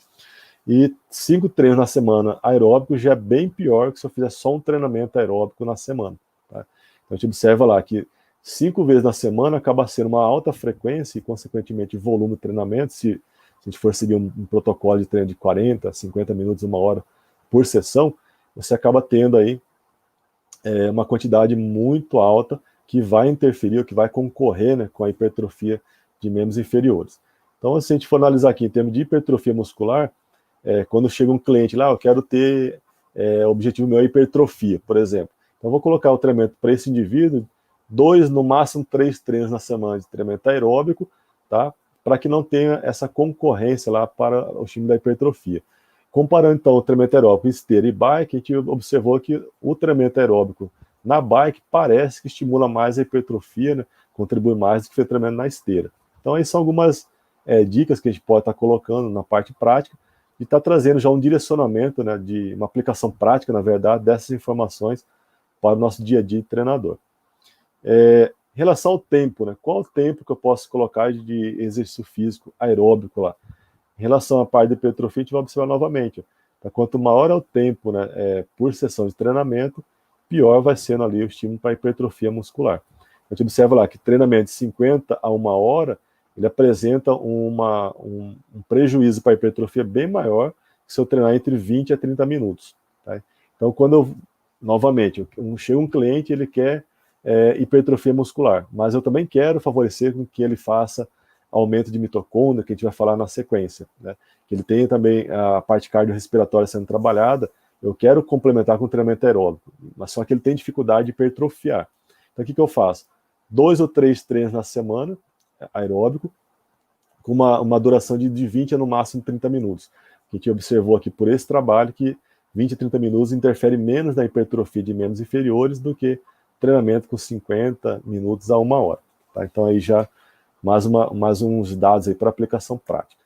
e 5 treinos na semana aeróbico já é bem pior que se eu fizer só um treinamento aeróbico na semana. Tá? Então a gente observa lá que 5 vezes na semana acaba sendo uma alta frequência e, consequentemente, volume de treinamento. Se a gente for seguir um protocolo de treino de 40, 50 minutos, 1 hora por sessão, você acaba tendo aí uma quantidade muito alta que vai interferir, que vai concorrer, né, com a hipertrofia de membros inferiores. Então, se a gente for analisar aqui em termos de hipertrofia muscular, quando chega um cliente lá, eu quero ter, o objetivo meu é hipertrofia, por exemplo. Então, eu vou colocar o treinamento para esse indivíduo, 2, no máximo 3 treinos na semana de treinamento aeróbico, tá? Para que não tenha essa concorrência lá para o time da hipertrofia. Comparando, então, o treinamento aeróbico esteira e bike, a gente observou que o treinamento aeróbico na bike parece que estimula mais a hipertrofia, né? Contribui mais do que o treinamento na esteira. Então, aí são algumas dicas que a gente pode estar colocando na parte prática e está trazendo já um direcionamento, né, de uma aplicação prática, na verdade, dessas informações para o nosso dia a dia de treinador. Em relação ao tempo, né, qual o tempo que eu posso colocar de exercício físico aeróbico lá? Em relação à parte de hipertrofia, a gente vai observar novamente. Tá? Quanto maior é o tempo, né, por sessão de treinamento, pior vai sendo ali o estímulo para a hipertrofia muscular. A gente observa lá que treinamento de 50 a 1 hora, ele apresenta um prejuízo para a hipertrofia bem maior que se eu treinar entre 20 a 30 minutos. Tá? Então, novamente, chega um cliente, ele quer hipertrofia muscular, mas eu também quero favorecer com que ele faça aumento de mitocôndria, que a gente vai falar na sequência, né? Que ele tenha também a parte cardiorrespiratória sendo trabalhada. Eu quero complementar com treinamento aeróbico, mas só que ele tem dificuldade de hipertrofiar. Então, o que eu faço? 2 ou 3 treinos na semana, aeróbico, com uma duração de 20 a no máximo 30 minutos. A gente observou aqui por esse trabalho que 20 a 30 minutos interfere menos na hipertrofia de membros inferiores do que treinamento com 50 minutos a 1 hora. Tá? Então, aí já mais uns dados aí para aplicação prática.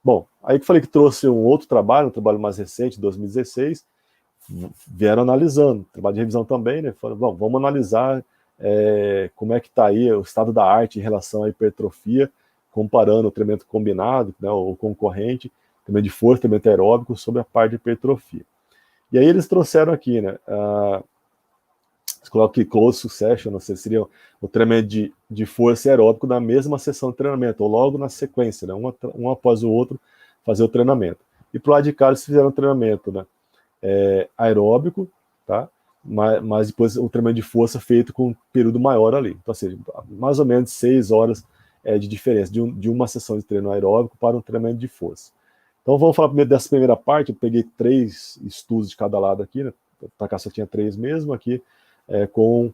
Bom, aí que eu falei que trouxe um trabalho mais recente, 2016, vieram analisando, trabalho de revisão também, né? Falaram, bom, vamos analisar como é que está aí o estado da arte em relação à hipertrofia, comparando o treinamento combinado, né, ou concorrente, treinamento de força, treinamento aeróbico, sobre a parte de hipertrofia. E aí eles trouxeram aqui, né, coloca aqui close succession, não sei, seria o treinamento de força e aeróbico na mesma sessão de treinamento, ou logo na sequência, né, um após o outro, fazer o treinamento. E pro lado de cá eles fizeram um treinamento, né, aeróbico, tá? Mas depois o treinamento de força feito com um período maior ali. Então, ou seja, mais ou menos 6 horas de diferença de uma sessão de treino aeróbico para um treinamento de força. Então, vamos falar primeiro dessa primeira parte. Eu peguei 3 estudos de cada lado aqui, né? Para cá só tinha 3 mesmo, aqui com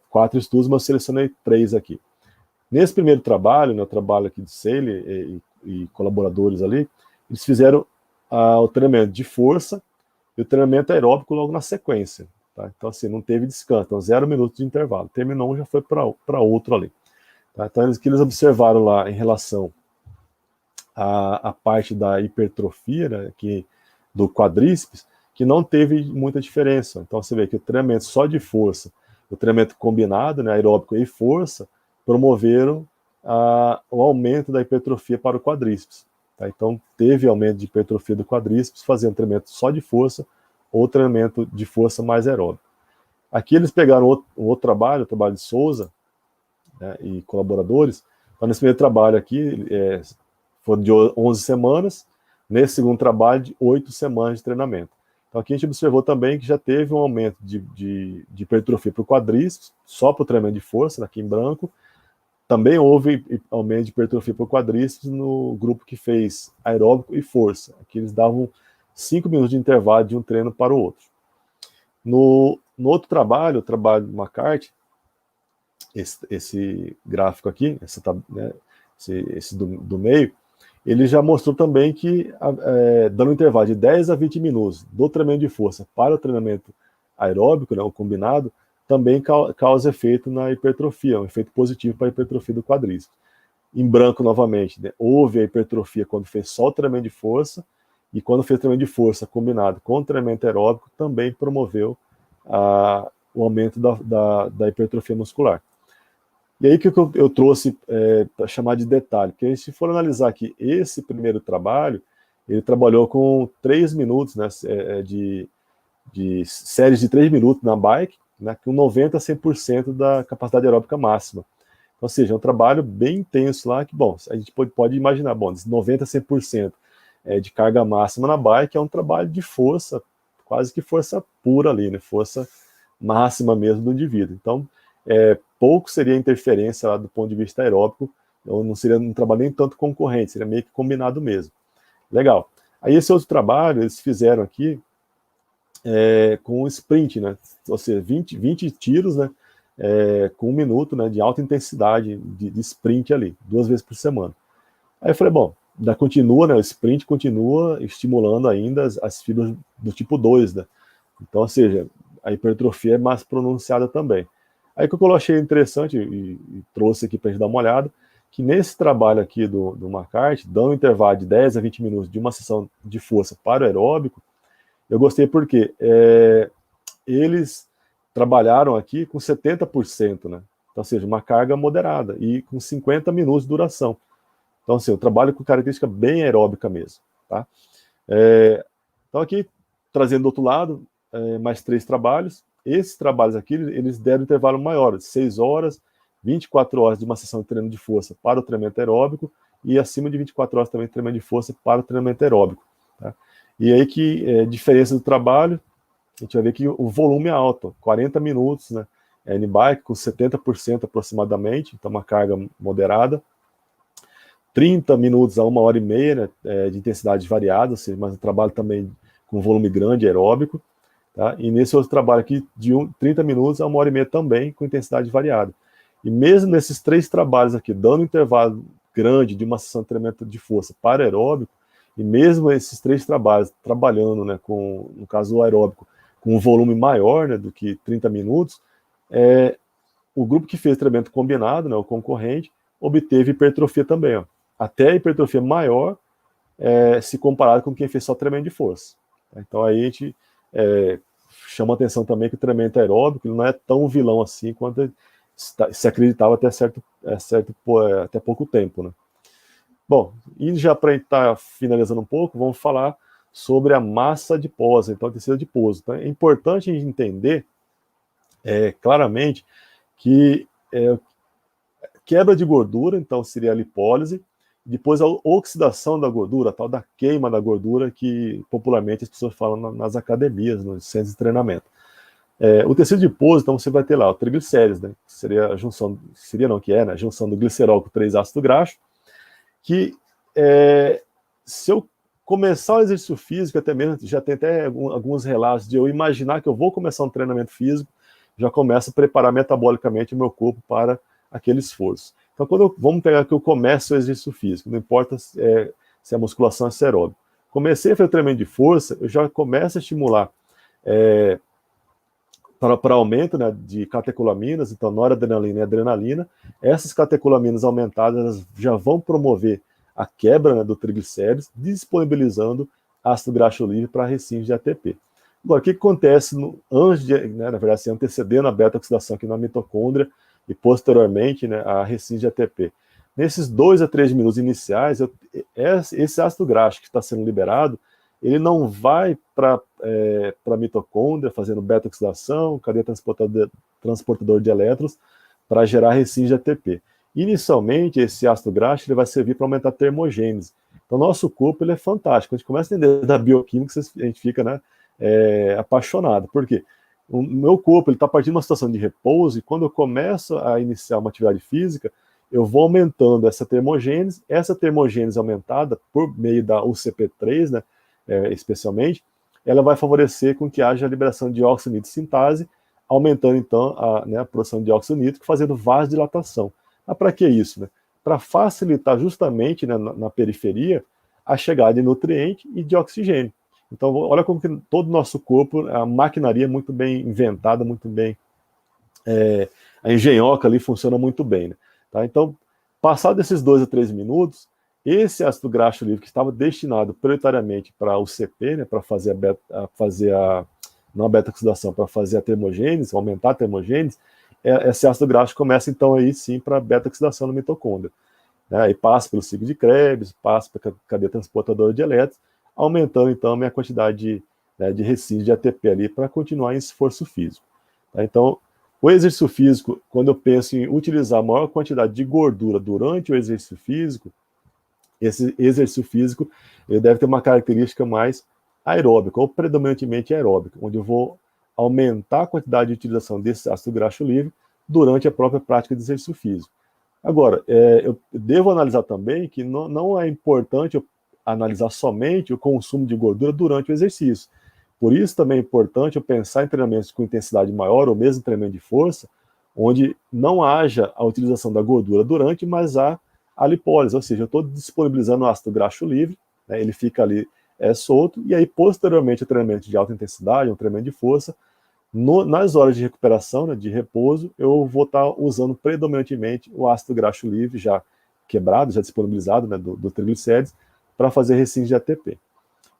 4 estudos, mas eu selecionei 3 aqui. Nesse primeiro trabalho, né, o trabalho aqui de Seile e colaboradores ali, eles fizeram o treinamento de força e o treinamento aeróbico logo na sequência. Tá? Então, assim, não teve descanso, então 0 minutos de intervalo. Terminou, já foi para outro ali. Tá? Então, o que eles observaram lá em relação à parte da hipertrofia, né, do quadríceps, que não teve muita diferença. Então, você vê que o treinamento só de força, o treinamento combinado, né, aeróbico e força, promoveram o aumento da hipertrofia para o quadríceps. Tá? Então, teve aumento de hipertrofia do quadríceps fazendo treinamento só de força ou treinamento de força mais aeróbico. Aqui eles pegaram um outro trabalho, o trabalho de Souza, né, e colaboradores. Então, nesse primeiro trabalho aqui, foram de 11 semanas, nesse segundo trabalho, de 8 semanas de treinamento. Então, aqui a gente observou também que já teve um aumento de hipertrofia para o quadríceps, só para o treinamento de força, aqui em branco. Também houve aumento de hipertrofia para o quadríceps no grupo que fez aeróbico e força. Aqui eles davam 5 minutos de intervalo de um treino para o outro. No outro trabalho, o trabalho do McCarthy, esse gráfico aqui, esse do meio, ele já mostrou também que, dando um intervalo de 10 a 20 minutos do treinamento de força para o treinamento aeróbico, né, o combinado, também causa efeito na hipertrofia, um efeito positivo para a hipertrofia do quadríceps. Em branco, novamente, né, houve a hipertrofia quando fez só o treinamento de força, e quando fez treinamento de força combinado com o treinamento aeróbico, também promoveu o aumento da hipertrofia muscular. E aí que eu trouxe para chamar de detalhe, porque se for analisar aqui esse primeiro trabalho, ele trabalhou com 3 minutos, né, de séries de 3 minutos na bike, né, com 90% a 100% da capacidade aeróbica máxima. Ou seja, é um trabalho bem intenso lá, que, bom, a gente pode imaginar, bom, 90% a 100% de carga máxima na bike é um trabalho de força, quase que força pura ali, né, força máxima mesmo do indivíduo. Então, pouco seria interferência lá do ponto de vista aeróbico, então não seria um trabalho nem tanto concorrente, seria meio que combinado mesmo. Legal. Aí esse outro trabalho, eles fizeram aqui com sprint, né, ou seja, 20 tiros, né, com 1 minuto, né, de alta intensidade de sprint ali, 2 vezes por semana. Aí eu falei, bom, ainda continua, né, o sprint continua estimulando ainda as fibras do tipo 2, né, então, ou seja, a hipertrofia é mais pronunciada também. Aí que eu achei interessante e trouxe aqui para a gente dar uma olhada, que nesse trabalho aqui do McCarthy, dando um intervalo de 10 a 20 minutos de uma sessão de força para o aeróbico, eu gostei porque eles trabalharam aqui com 70%, né? Então, ou seja, uma carga moderada e com 50 minutos de duração. Então, assim, eu trabalho com característica bem aeróbica mesmo, tá? Então, aqui, trazendo do outro lado, mais 3 trabalhos. Esses trabalhos aqui, eles deram intervalo maior, de 6 horas, 24 horas de uma sessão de treino de força para o treinamento aeróbico e acima de 24 horas também de treinamento de força para o treinamento aeróbico, tá? E aí que diferença do trabalho, a gente vai ver que o volume é alto, 40 minutos, né, N-bike com 70% aproximadamente, então uma carga moderada, 30 minutos a 1h30, né, de intensidade variada, ou seja, mas um trabalho também com volume grande, aeróbico, tá? E nesse outro trabalho aqui, de 30 minutos a 1h30 também, com intensidade variada. E mesmo nesses 3 trabalhos aqui, dando um intervalo grande de uma sessão de treinamento de força para aeróbico, e mesmo esses 3 trabalhos trabalhando, né, com, no caso o aeróbico, com um volume maior, né, do que 30 minutos, o grupo que fez treinamento combinado, né, o concorrente, obteve hipertrofia também, ó. Até a hipertrofia maior se comparado com quem fez só treinamento de força. Então aí a gente chama atenção também que o treinamento aeróbico ele não é tão vilão assim quanto se acreditava até pouco tempo, né? Bom, e já para estar finalizando um pouco, vamos falar sobre a massa adiposa, então a tecido adiposo. Então, é importante a gente entender claramente que quebra de gordura, então seria a lipólise, depois a oxidação da gordura, a tal da queima da gordura que popularmente as pessoas falam nas academias, nos centros de treinamento. O tecido adiposo, então você vai ter lá o triglicérides, né, que seria a junção, né, a junção do glicerol com 3 ácido graxo, que se eu começar o exercício físico, até mesmo, já tem até alguns relatos de eu imaginar que eu vou começar um treinamento físico, já começo a preparar metabolicamente o meu corpo para aquele esforço. Então, vamos pegar que eu começo o exercício físico, não importa se a musculação é aeróbica. Comecei a fazer treinamento de força, eu já começo a estimular para aumento, né, de catecolaminas, então noradrenalina e adrenalina. Essas catecolaminas aumentadas já vão promover a quebra, né, do triglicérides, disponibilizando ácido graxo livre para resíduos de ATP. Agora, o que acontece antes de, né, na verdade, antecedendo a beta-oxidação aqui na mitocôndria e posteriormente, né, a resíduos de ATP? Nesses 2 a 3 minutos iniciais, esse ácido graxo que está sendo liberado, ele não vai para a mitocôndria fazendo beta-oxidação, cadeia transportador de elétrons, para gerar resíduos de ATP. Inicialmente, esse ácido graxo ele vai servir para aumentar a termogênese. Então, nosso corpo ele é fantástico. A gente começa a entender da bioquímica, a gente fica, né, apaixonado. Por quê? O meu corpo está partindo de uma situação de repouso e quando eu começo a iniciar uma atividade física, eu vou aumentando essa termogênese aumentada por meio da UCP3, né, especialmente, ela vai favorecer com que haja a liberação de dióxido nítrico sintase, aumentando então a produção de dióxido nítrico, fazendo vasodilatação. Mas para que isso? Né? Para facilitar justamente, né, na periferia a chegada de nutriente e de oxigênio. Então, olha como que todo o nosso corpo, a maquinaria é muito bem inventada, muito bem, a engenhoca ali funciona muito bem. Né? Tá? Então, passado esses 2 a 3 minutos, esse ácido graxo livre que estava destinado prioritariamente para o CP, né, para fazer na beta-oxidação para fazer a termogênese, aumentar a termogênese, esse ácido graxo começa, então, aí sim, para beta-oxidação na mitocôndria. Né? E passa pelo ciclo de Krebs, passa pela cadeia transportadora de elétrons, aumentando, então, a minha quantidade de resíduo de ATP ali para continuar em esforço físico. Tá? Então, o exercício físico, quando eu penso em utilizar a maior quantidade de gordura durante o exercício físico, esse exercício físico ele deve ter uma característica mais aeróbica, ou predominantemente aeróbica, onde eu vou aumentar a quantidade de utilização desse ácido graxo livre durante a própria prática de exercício físico. Agora, eu devo analisar também que não é importante eu analisar somente o consumo de gordura durante o exercício. Por isso também é importante eu pensar em treinamentos com intensidade maior, ou mesmo treinamento de força, onde não haja a utilização da gordura durante, mas há a lipólise, ou seja, eu estou disponibilizando o ácido graxo livre, né, ele fica ali solto, e aí posteriormente o treinamento de alta intensidade, um treinamento de força, nas horas de recuperação, né, de repouso, eu vou estar usando predominantemente o ácido graxo livre já quebrado, já disponibilizado, né, do triglicérides, para fazer resíduos de ATP.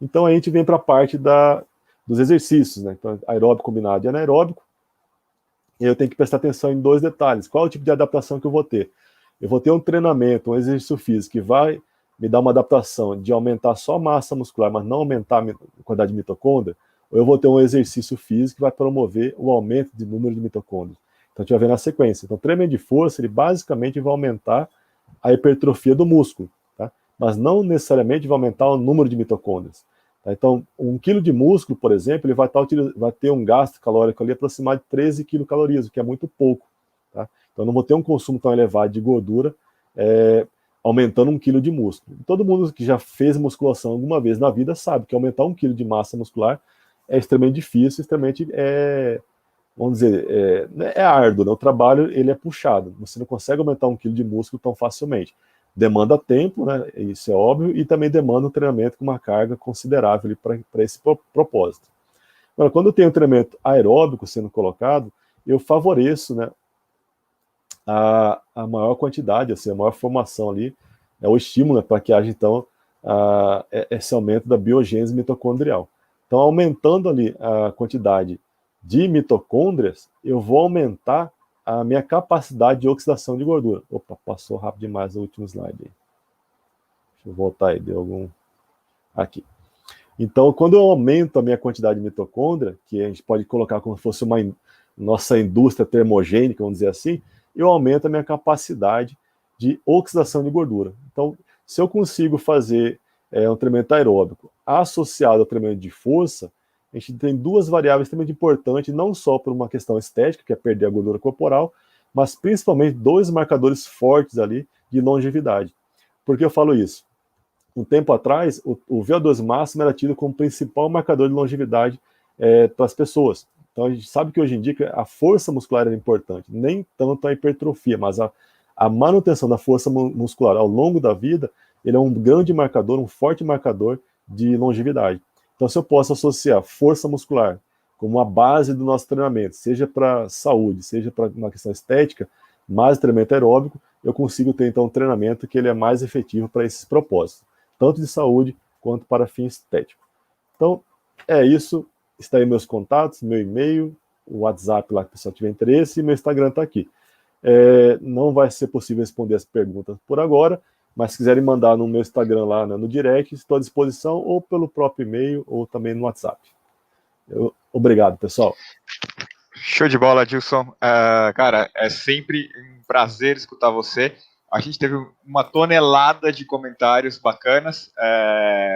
Então a gente vem para a parte dos exercícios, né, então aeróbico combinado e anaeróbico, e eu tenho que prestar atenção em dois detalhes. Qual é o tipo de adaptação que eu vou ter? Eu vou ter um treinamento, um exercício físico que vai me dar uma adaptação de aumentar só a massa muscular, mas não aumentar a quantidade de mitocôndria, ou eu vou ter um exercício físico que vai promover o aumento de número de mitocôndrias. Então, a gente vai ver na sequência. Então, o treinamento de força, ele basicamente vai aumentar a hipertrofia do músculo, tá? Mas não necessariamente vai aumentar o número de mitocôndrias. Tá? Então, 1 kg de músculo, por exemplo, ele vai ter um gasto calórico ali aproximado de 13 quilocalorias, o que é muito pouco. Tá? Então, eu não vou ter um consumo tão elevado de gordura aumentando 1 kg de músculo. Todo mundo que já fez musculação alguma vez na vida sabe que aumentar 1 kg de massa muscular é extremamente difícil, extremamente, vamos dizer, árduo, né? O trabalho ele é puxado, você não consegue aumentar 1 kg de músculo tão facilmente. Demanda tempo, né? Isso é óbvio, e também demanda um treinamento com uma carga considerável para esse propósito. Agora, quando eu tenho um treinamento aeróbico sendo colocado, eu favoreço, né, a maior quantidade, assim, a maior formação ali, o estímulo, né, para que haja, então, esse aumento da biogênese mitocondrial. Então, aumentando ali a quantidade de mitocôndrias, eu vou aumentar a minha capacidade de oxidação de gordura. Opa, passou rápido demais o último slide aí. Deixa eu voltar aí, deu algum... Aqui. Então, quando eu aumento a minha quantidade de mitocôndria, que a gente pode colocar como se fosse uma nossa indústria termogênica, vamos dizer assim, eu aumento a minha capacidade de oxidação de gordura. Então, se eu consigo fazer um treinamento aeróbico associado ao treinamento de força, a gente tem duas variáveis extremamente importantes, não só por uma questão estética, que é perder a gordura corporal, mas principalmente dois marcadores fortes ali de longevidade. Por que eu falo isso? Um tempo atrás, o VO2 máximo era tido como principal marcador de longevidade para as pessoas. Então a gente sabe que hoje em dia a força muscular é importante, nem tanto a hipertrofia, mas a manutenção da força muscular ao longo da vida, ele é um grande marcador, um forte marcador de longevidade. Então, se eu posso associar força muscular como uma base do nosso treinamento, seja para saúde, seja para uma questão estética, mais treinamento aeróbico, eu consigo ter, então, um treinamento que ele é mais efetivo para esses propósitos, tanto de saúde quanto para fim estético. Então, é isso. Está aí meus contatos, meu e-mail, o WhatsApp lá que o pessoal tiver interesse, e meu Instagram está aqui. Não vai ser possível responder as perguntas por agora, mas se quiserem mandar no meu Instagram lá, né, no direct, estou à disposição, ou pelo próprio e-mail, ou também no WhatsApp. Obrigado, pessoal. Show de bola, Dilson. Cara, é sempre um prazer escutar você. A gente teve uma tonelada de comentários bacanas.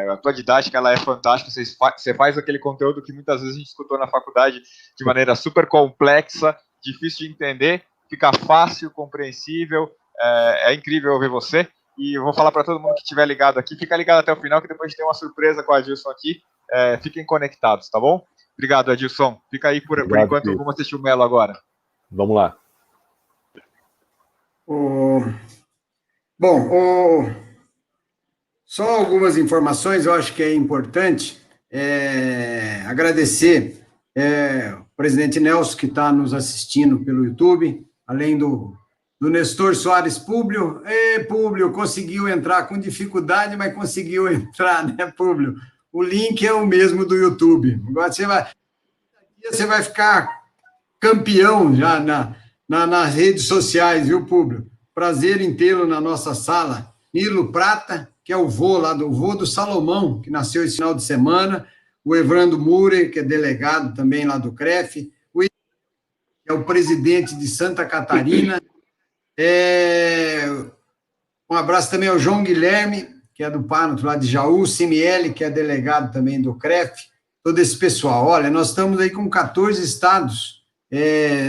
A tua didática ela é fantástica. Você faz aquele conteúdo que muitas vezes a gente escutou na faculdade de maneira super complexa, difícil de entender, fica fácil, compreensível. É incrível ouvir você. E eu vou falar para todo mundo que estiver ligado aqui, fica ligado até o final, que depois a gente tem uma surpresa com a Adilson aqui. Fiquem conectados, tá bom? Obrigado, Adilson. Fica aí por enquanto, Pedro. Vamos assistir o Melo agora. Vamos lá. Só algumas informações, eu acho que é importante agradecer o presidente Nelson, que está nos assistindo pelo YouTube, além do Nestor Soares Públio. Públio, conseguiu entrar com dificuldade, mas conseguiu entrar, né, Públio? O link é o mesmo do YouTube. Agora você vai... você vai ficar campeão já nas redes sociais, viu, Públio? Prazer em tê-lo na nossa sala. Nilo Prata, que é o vô do Salomão, que nasceu esse final de semana, o Evandro Murer, que é delegado também lá do CREF, o que é o presidente de Santa Catarina, um abraço também ao João Guilherme, que é do Pânico lá de Jaú, Simiele, que é delegado também do CREF, todo esse pessoal. Olha, nós estamos aí com 14 estados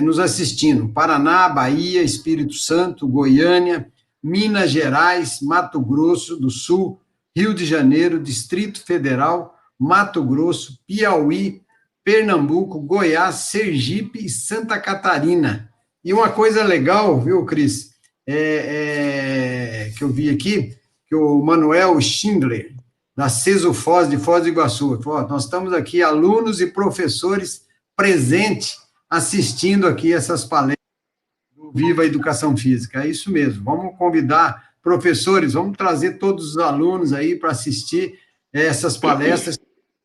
nos assistindo, Paraná, Bahia, Espírito Santo, Goiânia, Minas Gerais, Mato Grosso do Sul, Rio de Janeiro, Distrito Federal, Mato Grosso, Piauí, Pernambuco, Goiás, Sergipe e Santa Catarina. E uma coisa legal, viu, Cris, que eu vi aqui, que o Manuel Schindler, da CESUFOS, de Foz do Iguaçu, falou, nós estamos aqui, alunos e professores presentes, assistindo aqui essas palestras do Viva Educação Física. É isso mesmo, vamos convidar professores, vamos trazer todos os alunos aí para assistir essas palestras,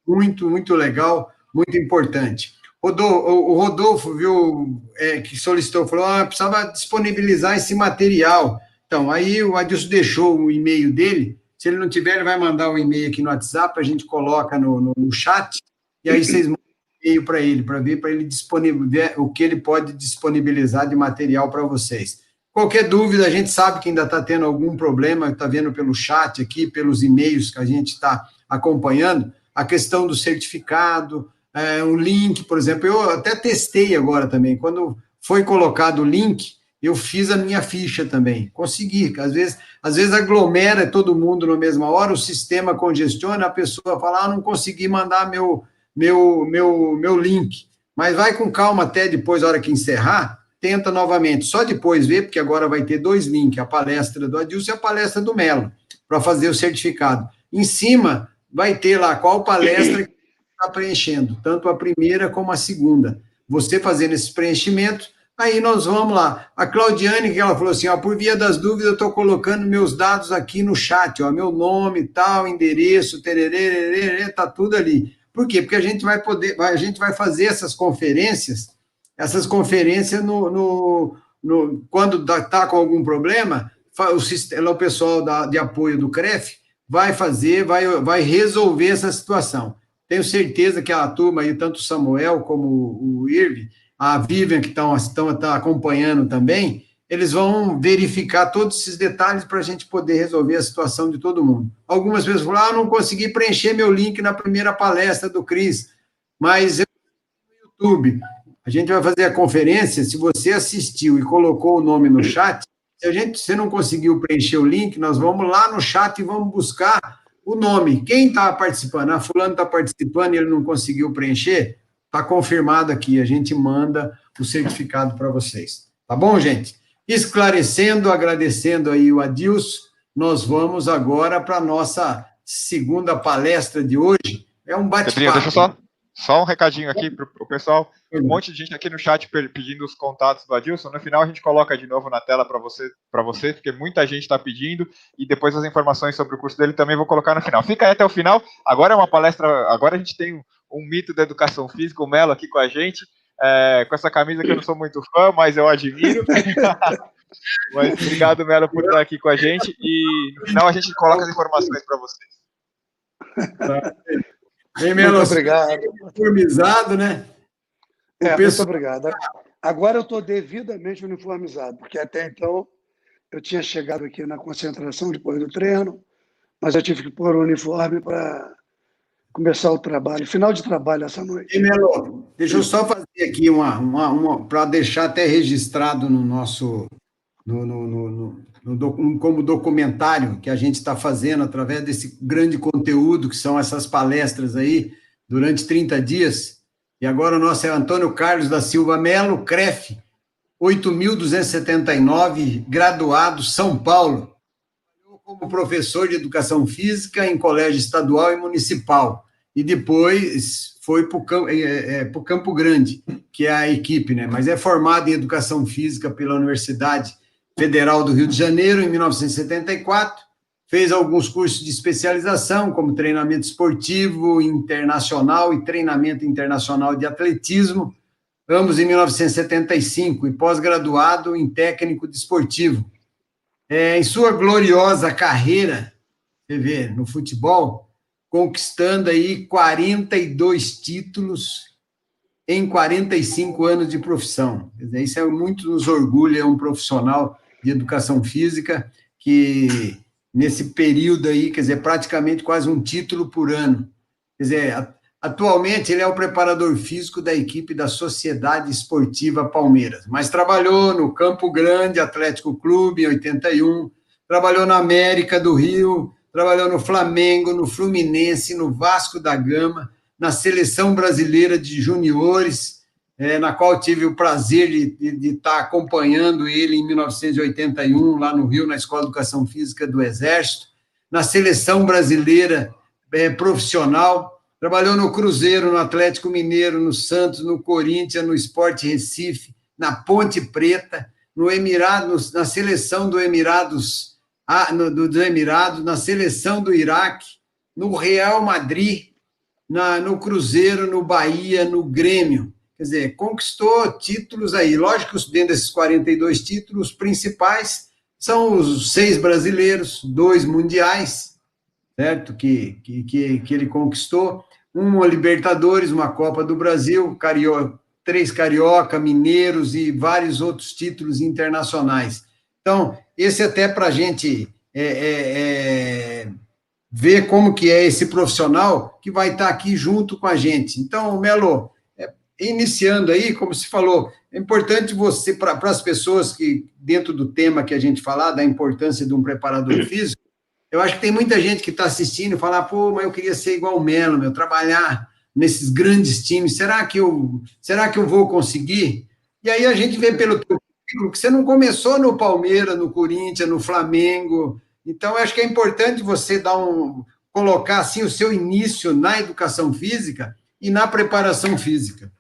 muito, muito legal, muito importante. O Rodolfo, viu, que solicitou, falou, precisava disponibilizar esse material. Então, aí o Adilson deixou o e-mail dele, se ele não tiver, ele vai mandar um e-mail aqui no WhatsApp, a gente coloca no chat, e aí vocês mandam um e-mail para ele, para ele disponibilizar o que ele pode disponibilizar de material para vocês. Qualquer dúvida, a gente sabe que ainda está tendo algum problema, está vendo pelo chat aqui, pelos e-mails que a gente está acompanhando, a questão do certificado, um link, por exemplo, eu até testei agora também, quando foi colocado o link, eu fiz a minha ficha também, consegui, às vezes aglomera todo mundo na mesma hora, o sistema congestiona, a pessoa fala, não consegui mandar meu link, mas vai com calma até depois, a hora que encerrar, tenta novamente, só depois ver, porque agora vai ter 2 links, a palestra do Adilson e a palestra do Melo, para fazer o certificado. Em cima, vai ter lá qual palestra que está preenchendo, tanto a primeira como a segunda. Você fazendo esse preenchimento, aí nós vamos lá. A Claudiane, que ela falou assim, por via das dúvidas, eu estou colocando meus dados aqui no chat, meu nome, tal, endereço, tererê, tá tudo ali. Por quê? Porque a gente vai fazer essas conferências quando está com algum problema, o pessoal de apoio do CREF vai resolver essa situação. Tenho certeza que a turma aí, tanto o Samuel como o Irving, a Vivian, que estão acompanhando também, eles vão verificar todos esses detalhes para a gente poder resolver a situação de todo mundo. Algumas pessoas falaram, não consegui preencher meu link na primeira palestra do Cris, mas eu no YouTube, a gente vai fazer a conferência, se você assistiu e colocou o nome no chat, se você não conseguiu preencher o link, nós vamos lá no chat e vamos buscar o nome. Quem está participando? Fulano está participando e ele não conseguiu preencher? Está confirmado aqui, a gente manda o certificado para vocês. Tá bom, gente? Esclarecendo, agradecendo aí o Adilson, nós vamos agora para a nossa segunda palestra de hoje. É um bate-papo. Deixa só um recadinho aqui para o pessoal. Um monte de gente aqui no chat pedindo os contatos do Adilson. No final a gente coloca de novo na tela para você, porque muita gente está pedindo, e depois as informações sobre o curso dele também vou colocar no final. Fica aí até o final. Agora é uma palestra, agora a gente tem um mito da educação física, o Melo aqui com a gente, com essa camisa que eu não sou muito fã, mas eu admiro. Mas obrigado, Melo, por estar aqui com a gente, e no final a gente coloca as informações para vocês. Muito obrigado. Uniformizado, né? Muito obrigado. Agora eu estou devidamente uniformizado, porque até então eu tinha chegado aqui na concentração depois do treino, mas eu tive que pôr o uniforme para começar o trabalho, final de trabalho essa noite. Melo, deixa eu só fazer aqui para deixar até registrado no nosso como documentário que a gente está fazendo através desse grande conteúdo que são essas palestras aí durante 30 dias. E agora o nosso é Antônio Carlos da Silva Melo, CREF, 8.279, graduado, São Paulo. Como professor de educação física em colégio estadual e municipal. E depois foi para o Campo Grande, que é a equipe, né? Mas é formado em educação física pela Universidade Federal do Rio de Janeiro, em 1974, fez alguns cursos de especialização, como treinamento esportivo internacional e treinamento internacional de atletismo, ambos em 1975, e pós-graduado em técnico desportivo. Em sua gloriosa carreira, você vê, no futebol, conquistando aí 42 títulos em 45 anos de profissão. Isso é muito nos orgulha, é um profissional de educação física que, nesse período aí, quer dizer, praticamente quase um título por ano. Quer dizer, atualmente ele é o preparador físico da equipe da Sociedade Esportiva Palmeiras, mas trabalhou no Campo Grande Atlético Clube em 81, trabalhou na América do Rio, trabalhou no Flamengo, no Fluminense, no Vasco da Gama, na Seleção Brasileira de Juniores, na qual tive o prazer de estar acompanhando ele em 1981, lá no Rio, na Escola de Educação Física do Exército, na Seleção Brasileira profissional, trabalhou no Cruzeiro, no Atlético Mineiro, no Santos, no Corinthians, no Sport Recife, na Ponte Preta, no Emirados, na seleção do Emirados, na seleção do Iraque, no Real Madrid, no Cruzeiro, no Bahia, no Grêmio. Quer dizer, conquistou títulos aí. Lógico que dentro desses 42 títulos principais são os 6 brasileiros, 2 mundiais, certo? Que ele conquistou. Uma Libertadores, uma Copa do Brasil, 3 Carioca, Mineiros e vários outros títulos internacionais. Então, esse até para a gente ver como que é esse profissional que vai estar aqui junto com a gente. Então, Melo, iniciando aí, como se falou, é importante você, para as pessoas que, dentro do tema que a gente falar, da importância de um preparador físico, eu acho que tem muita gente que está assistindo e fala, pô, mas eu queria ser igual o Melo, trabalhar nesses grandes times, será que eu vou conseguir? E aí a gente vê pelo teu currículo que você não começou no Palmeiras, no Corinthians, no Flamengo. Então, eu acho que é importante você colocar assim o seu início na educação física e na preparação física.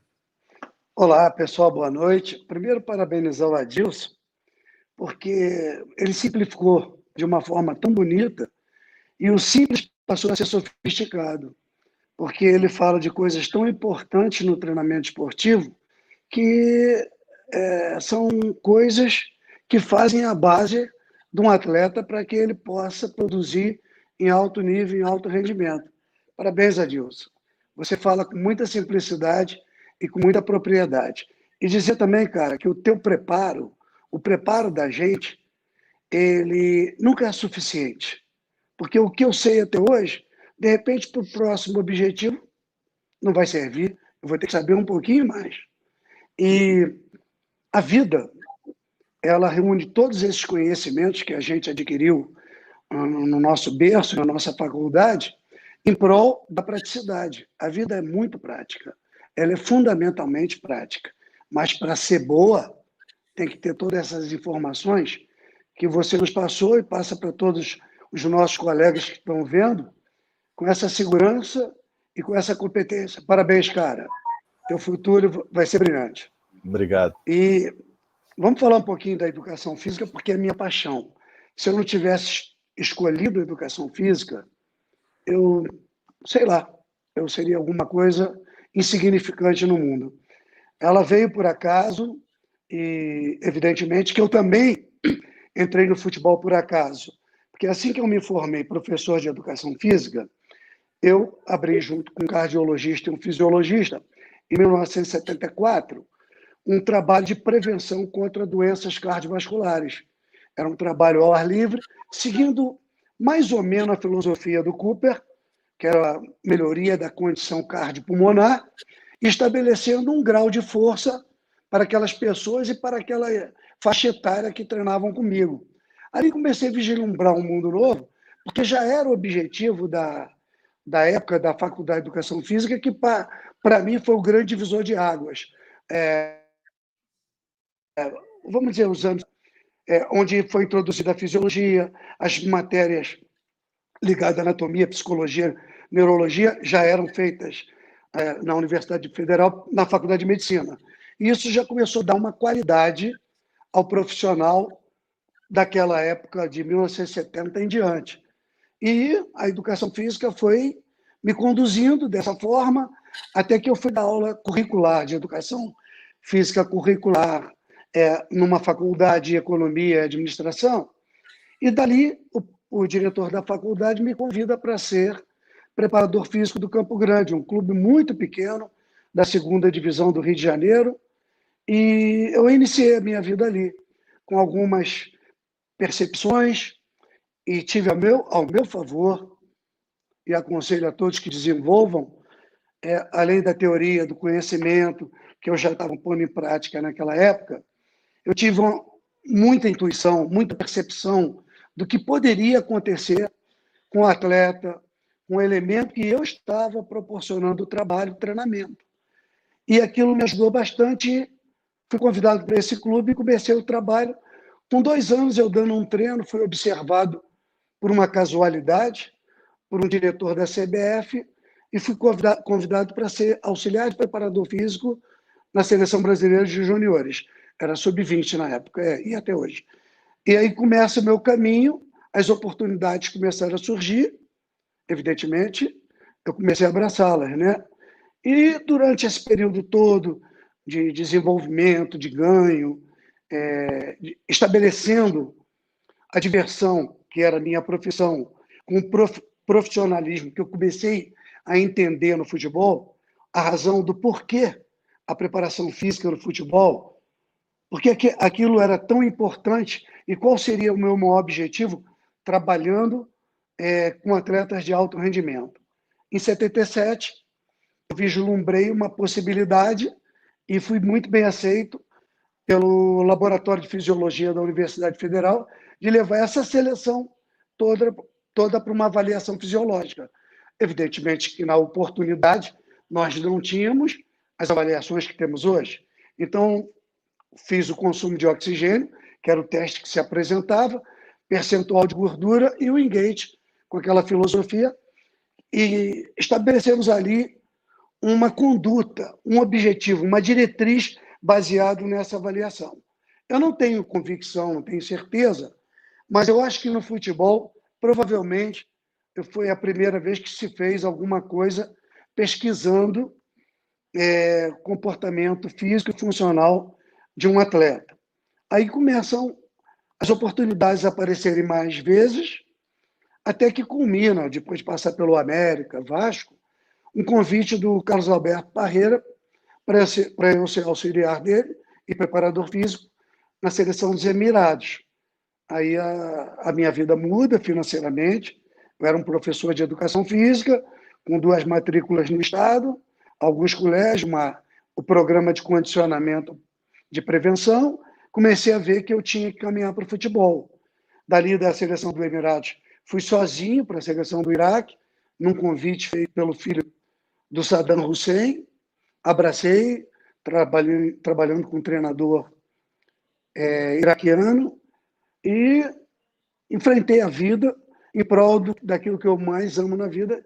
Olá, pessoal, boa noite. Primeiro, parabenizar o Adilson, porque ele simplificou de uma forma tão bonita e o simples passou a ser sofisticado, porque ele fala de coisas tão importantes no treinamento esportivo que são coisas que fazem a base de um atleta para que ele possa produzir em alto nível, em alto rendimento. Parabéns, Adilson. Você fala com muita simplicidade e com muita propriedade. E dizer também, cara, que o teu preparo, o preparo da gente, ele nunca é suficiente. Porque o que eu sei até hoje, de repente, para o próximo objetivo, não vai servir. Eu vou ter que saber um pouquinho mais. E a vida, ela reúne todos esses conhecimentos que a gente adquiriu no nosso berço, na nossa faculdade, em prol da praticidade. A vida é muito prática. Ela é fundamentalmente prática. Mas, para ser boa, tem que ter todas essas informações que você nos passou e passa para todos os nossos colegas que estão vendo, com essa segurança e com essa competência. Parabéns, cara. Teu futuro vai ser brilhante. Obrigado. E vamos falar um pouquinho da educação física, porque é minha paixão. Se eu não tivesse escolhido a educação física, eu seria alguma coisa insignificante no mundo. Ela veio por acaso e, evidentemente, que eu também entrei no futebol por acaso. Porque assim que eu me formei professor de educação física, eu abri junto com um cardiologista e um fisiologista, em 1974, um trabalho de prevenção contra doenças cardiovasculares. Era um trabalho ao ar livre, seguindo mais ou menos a filosofia do Cooper, que era a melhoria da condição cardiopulmonar, estabelecendo um grau de força para aquelas pessoas e para aquela faixa etária que treinavam comigo. Ali comecei a vislumbrar um mundo novo, porque já era o objetivo da época da Faculdade de Educação Física, que para mim foi o grande divisor de águas. Vamos dizer, os anos onde foi introduzida a fisiologia, as matérias ligadas à anatomia, psicologia, neurologia, já eram feitas na Universidade Federal, na Faculdade de Medicina. E isso já começou a dar uma qualidade ao profissional daquela época de 1970 em diante. E a educação física foi me conduzindo dessa forma, até que eu fui dar aula curricular, de educação física curricular, numa faculdade de economia e administração, e dali o diretor da faculdade me convida para ser preparador físico do Campo Grande, um clube muito pequeno, da 2ª divisão do Rio de Janeiro, e eu iniciei a minha vida ali, com algumas percepções, e tive ao meu favor, e aconselho a todos que desenvolvam, além da teoria, do conhecimento, que eu já estava pondo em prática naquela época, eu tive muita intuição, muita percepção do que poderia acontecer com o atleta, com o elemento que eu estava proporcionando o trabalho, o treinamento. E aquilo me ajudou bastante. Fui convidado para esse clube e comecei o trabalho. Com 2 anos eu dando um treino, fui observado por uma casualidade, por um diretor da CBF, e fui convidado para ser auxiliar de preparador físico na Seleção Brasileira de Juniores. Era sub-20 na época, e até hoje. E aí começa o meu caminho, as oportunidades começaram a surgir, evidentemente, eu comecei a abraçá-las, né? E durante esse período todo de desenvolvimento, de ganho, estabelecendo a diversão, que era a minha profissão, com o profissionalismo que eu comecei a entender no futebol, a razão do porquê a preparação física no futebol, porque aquilo era tão importante e qual seria o meu maior objetivo trabalhando com atletas de alto rendimento. Em 77, eu vislumbrei uma possibilidade e fui muito bem aceito pelo Laboratório de Fisiologia da Universidade Federal de levar essa seleção toda para uma avaliação fisiológica. Evidentemente que na oportunidade nós não tínhamos as avaliações que temos hoje. Então, fiz o consumo de oxigênio, que era o teste que se apresentava, percentual de gordura e o engage, com aquela filosofia, e estabelecemos ali uma conduta, um objetivo, uma diretriz baseado nessa avaliação. Eu não tenho convicção, não tenho certeza, mas eu acho que no futebol, provavelmente, foi a primeira vez que se fez alguma coisa pesquisando comportamento físico e funcional de um atleta. Aí começam as oportunidades a aparecerem mais vezes, até que culmina, depois de passar pelo América, Vasco, um convite do Carlos Alberto Parreira para eu ser auxiliar dele e preparador físico na seleção dos Emirados. Aí a minha vida muda financeiramente. Eu era um professor de educação física, com 2 matrículas no estado, alguns colégios, o programa de condicionamento de prevenção. Comecei a ver que eu tinha que caminhar para o futebol. Dali da seleção do Emirados, fui sozinho para a seleção do Iraque, num convite feito pelo filho do Saddam Hussein. Abracei, trabalhando com um treinador iraquiano, e enfrentei a vida em prol daquilo que eu mais amo na vida,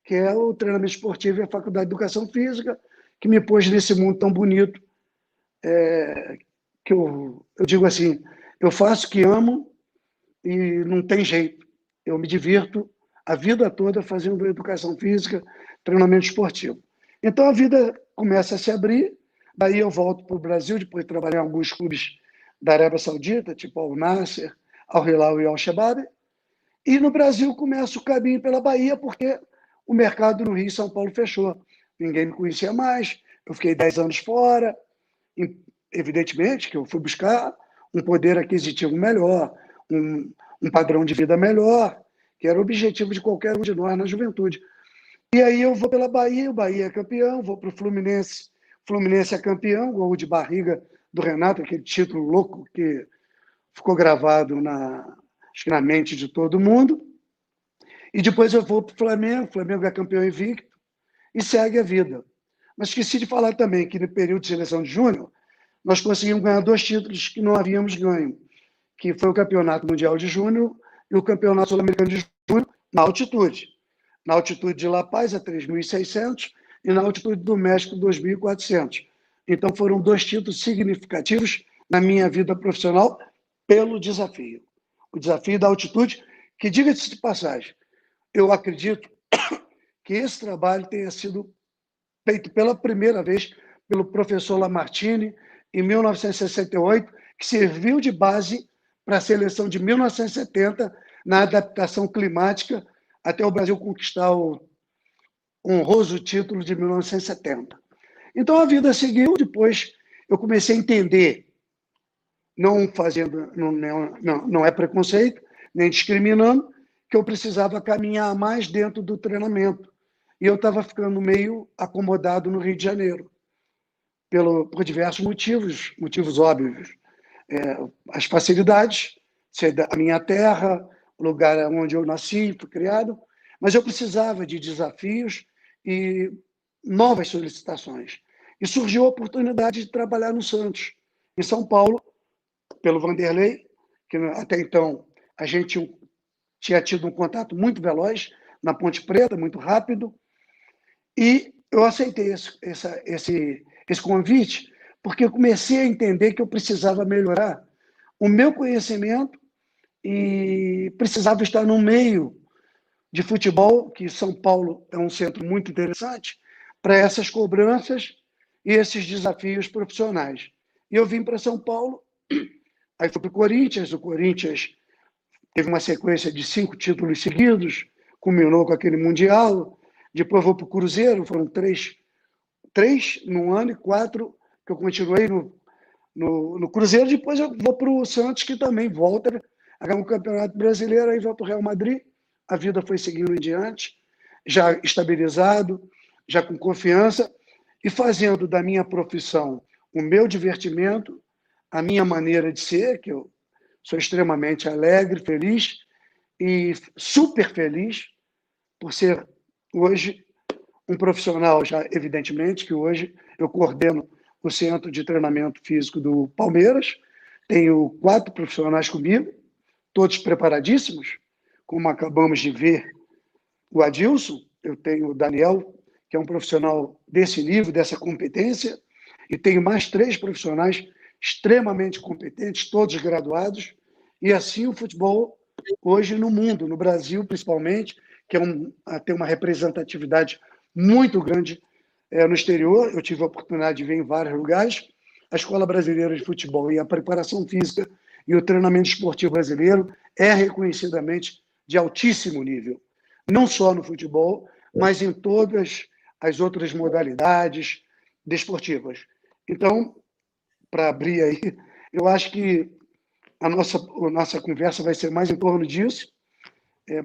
que é o treinamento esportivo e a Faculdade de Educação Física, que me pôs nesse mundo tão bonito, que eu digo assim, eu faço o que amo e não tem jeito. Eu me divirto a vida toda fazendo educação física, treinamento esportivo. Então a vida começa a se abrir, daí eu volto para o Brasil, depois de trabalhar em alguns clubes da Arábia Saudita, tipo Al Nassr, Al Hilal e Al Shabab, e no Brasil começa o caminho pela Bahia, porque o mercado no Rio e São Paulo fechou. Ninguém me conhecia mais, eu fiquei 10 anos fora, e, evidentemente que eu fui buscar um poder aquisitivo melhor, um padrão de vida melhor, que era o objetivo de qualquer um de nós na juventude. E aí eu vou pela Bahia, o Bahia é campeão, vou para o Fluminense, Fluminense é campeão, gol de barriga do Renato, aquele título louco que ficou gravado acho que na mente de todo mundo. E depois eu vou para o Flamengo, o Flamengo é campeão invicto, e segue a vida. Mas esqueci de falar também que no período de seleção de júnior, nós conseguimos ganhar 2 títulos que não havíamos ganho, que foi o Campeonato Mundial de Júnior e o Campeonato Sul-Americano de Júnior na altitude. Na altitude de La Paz, a 3.600, e na altitude do México, 2.400. Então, foram 2 títulos significativos na minha vida profissional pelo desafio. O desafio da altitude, que, diga-se de passagem, eu acredito que esse trabalho tenha sido feito pela primeira vez pelo professor Lamartine, em 1968, que serviu de base para a seleção de 1970 na adaptação climática até o Brasil conquistar o honroso título de 1970. Então a vida seguiu, depois eu comecei a entender, não é preconceito, nem discriminando, que eu precisava caminhar mais dentro do treinamento. E eu estava ficando meio acomodado no Rio de Janeiro, por diversos motivos óbvios. As facilidades, ser a minha terra, o lugar onde eu nasci, fui criado, mas eu precisava de desafios e novas solicitações. E surgiu a oportunidade de trabalhar no Santos, em São Paulo, pelo Vanderlei, que até então a gente tinha tido um contato muito veloz na Ponte Preta, muito rápido, e eu aceitei esse convite porque eu comecei a entender que eu precisava melhorar o meu conhecimento e precisava estar no meio de futebol, que São Paulo é um centro muito interessante, para essas cobranças e esses desafios profissionais. E eu vim para São Paulo, aí fui para o Corinthians teve uma sequência de 5 títulos seguidos, culminou com aquele Mundial, depois vou para o Cruzeiro, foram 3 num ano e 4 que eu continuei no Cruzeiro, depois eu vou para o Santos, que também volta a ganhar um Campeonato Brasileiro, aí vai para o Real Madrid, a vida foi seguindo em diante, já estabilizado, já com confiança, e fazendo da minha profissão o meu divertimento, a minha maneira de ser, que eu sou extremamente alegre, feliz e super feliz por ser hoje um profissional, já evidentemente, que hoje eu coordeno o Centro de Treinamento Físico do Palmeiras, tenho 4 profissionais comigo, todos preparadíssimos, como acabamos de ver o Adilson, eu tenho o Daniel, que é um profissional desse nível, dessa competência, e tenho mais 3 profissionais extremamente competentes, todos graduados, e assim o futebol hoje no mundo, no Brasil principalmente, que tem uma representatividade muito grande no exterior. Eu tive a oportunidade de ver em vários lugares. A Escola Brasileira de Futebol e a preparação física e o treinamento esportivo brasileiro é reconhecidamente de altíssimo nível, não só no futebol, mas em todas as outras modalidades desportivas. Então, para abrir aí, eu acho que a nossa conversa vai ser mais em torno disso,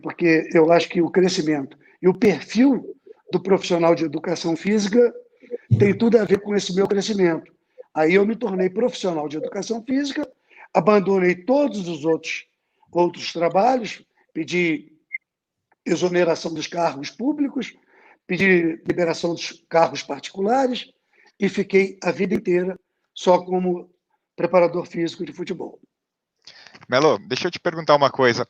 porque eu acho que o crescimento e o perfil do profissional de educação física tem tudo a ver com esse meu crescimento. Aí eu me tornei profissional de educação física, abandonei todos os outros trabalhos, pedi exoneração dos cargos públicos, pedi liberação dos cargos particulares e fiquei a vida inteira só como preparador físico de futebol. Melo, deixa eu te perguntar uma coisa.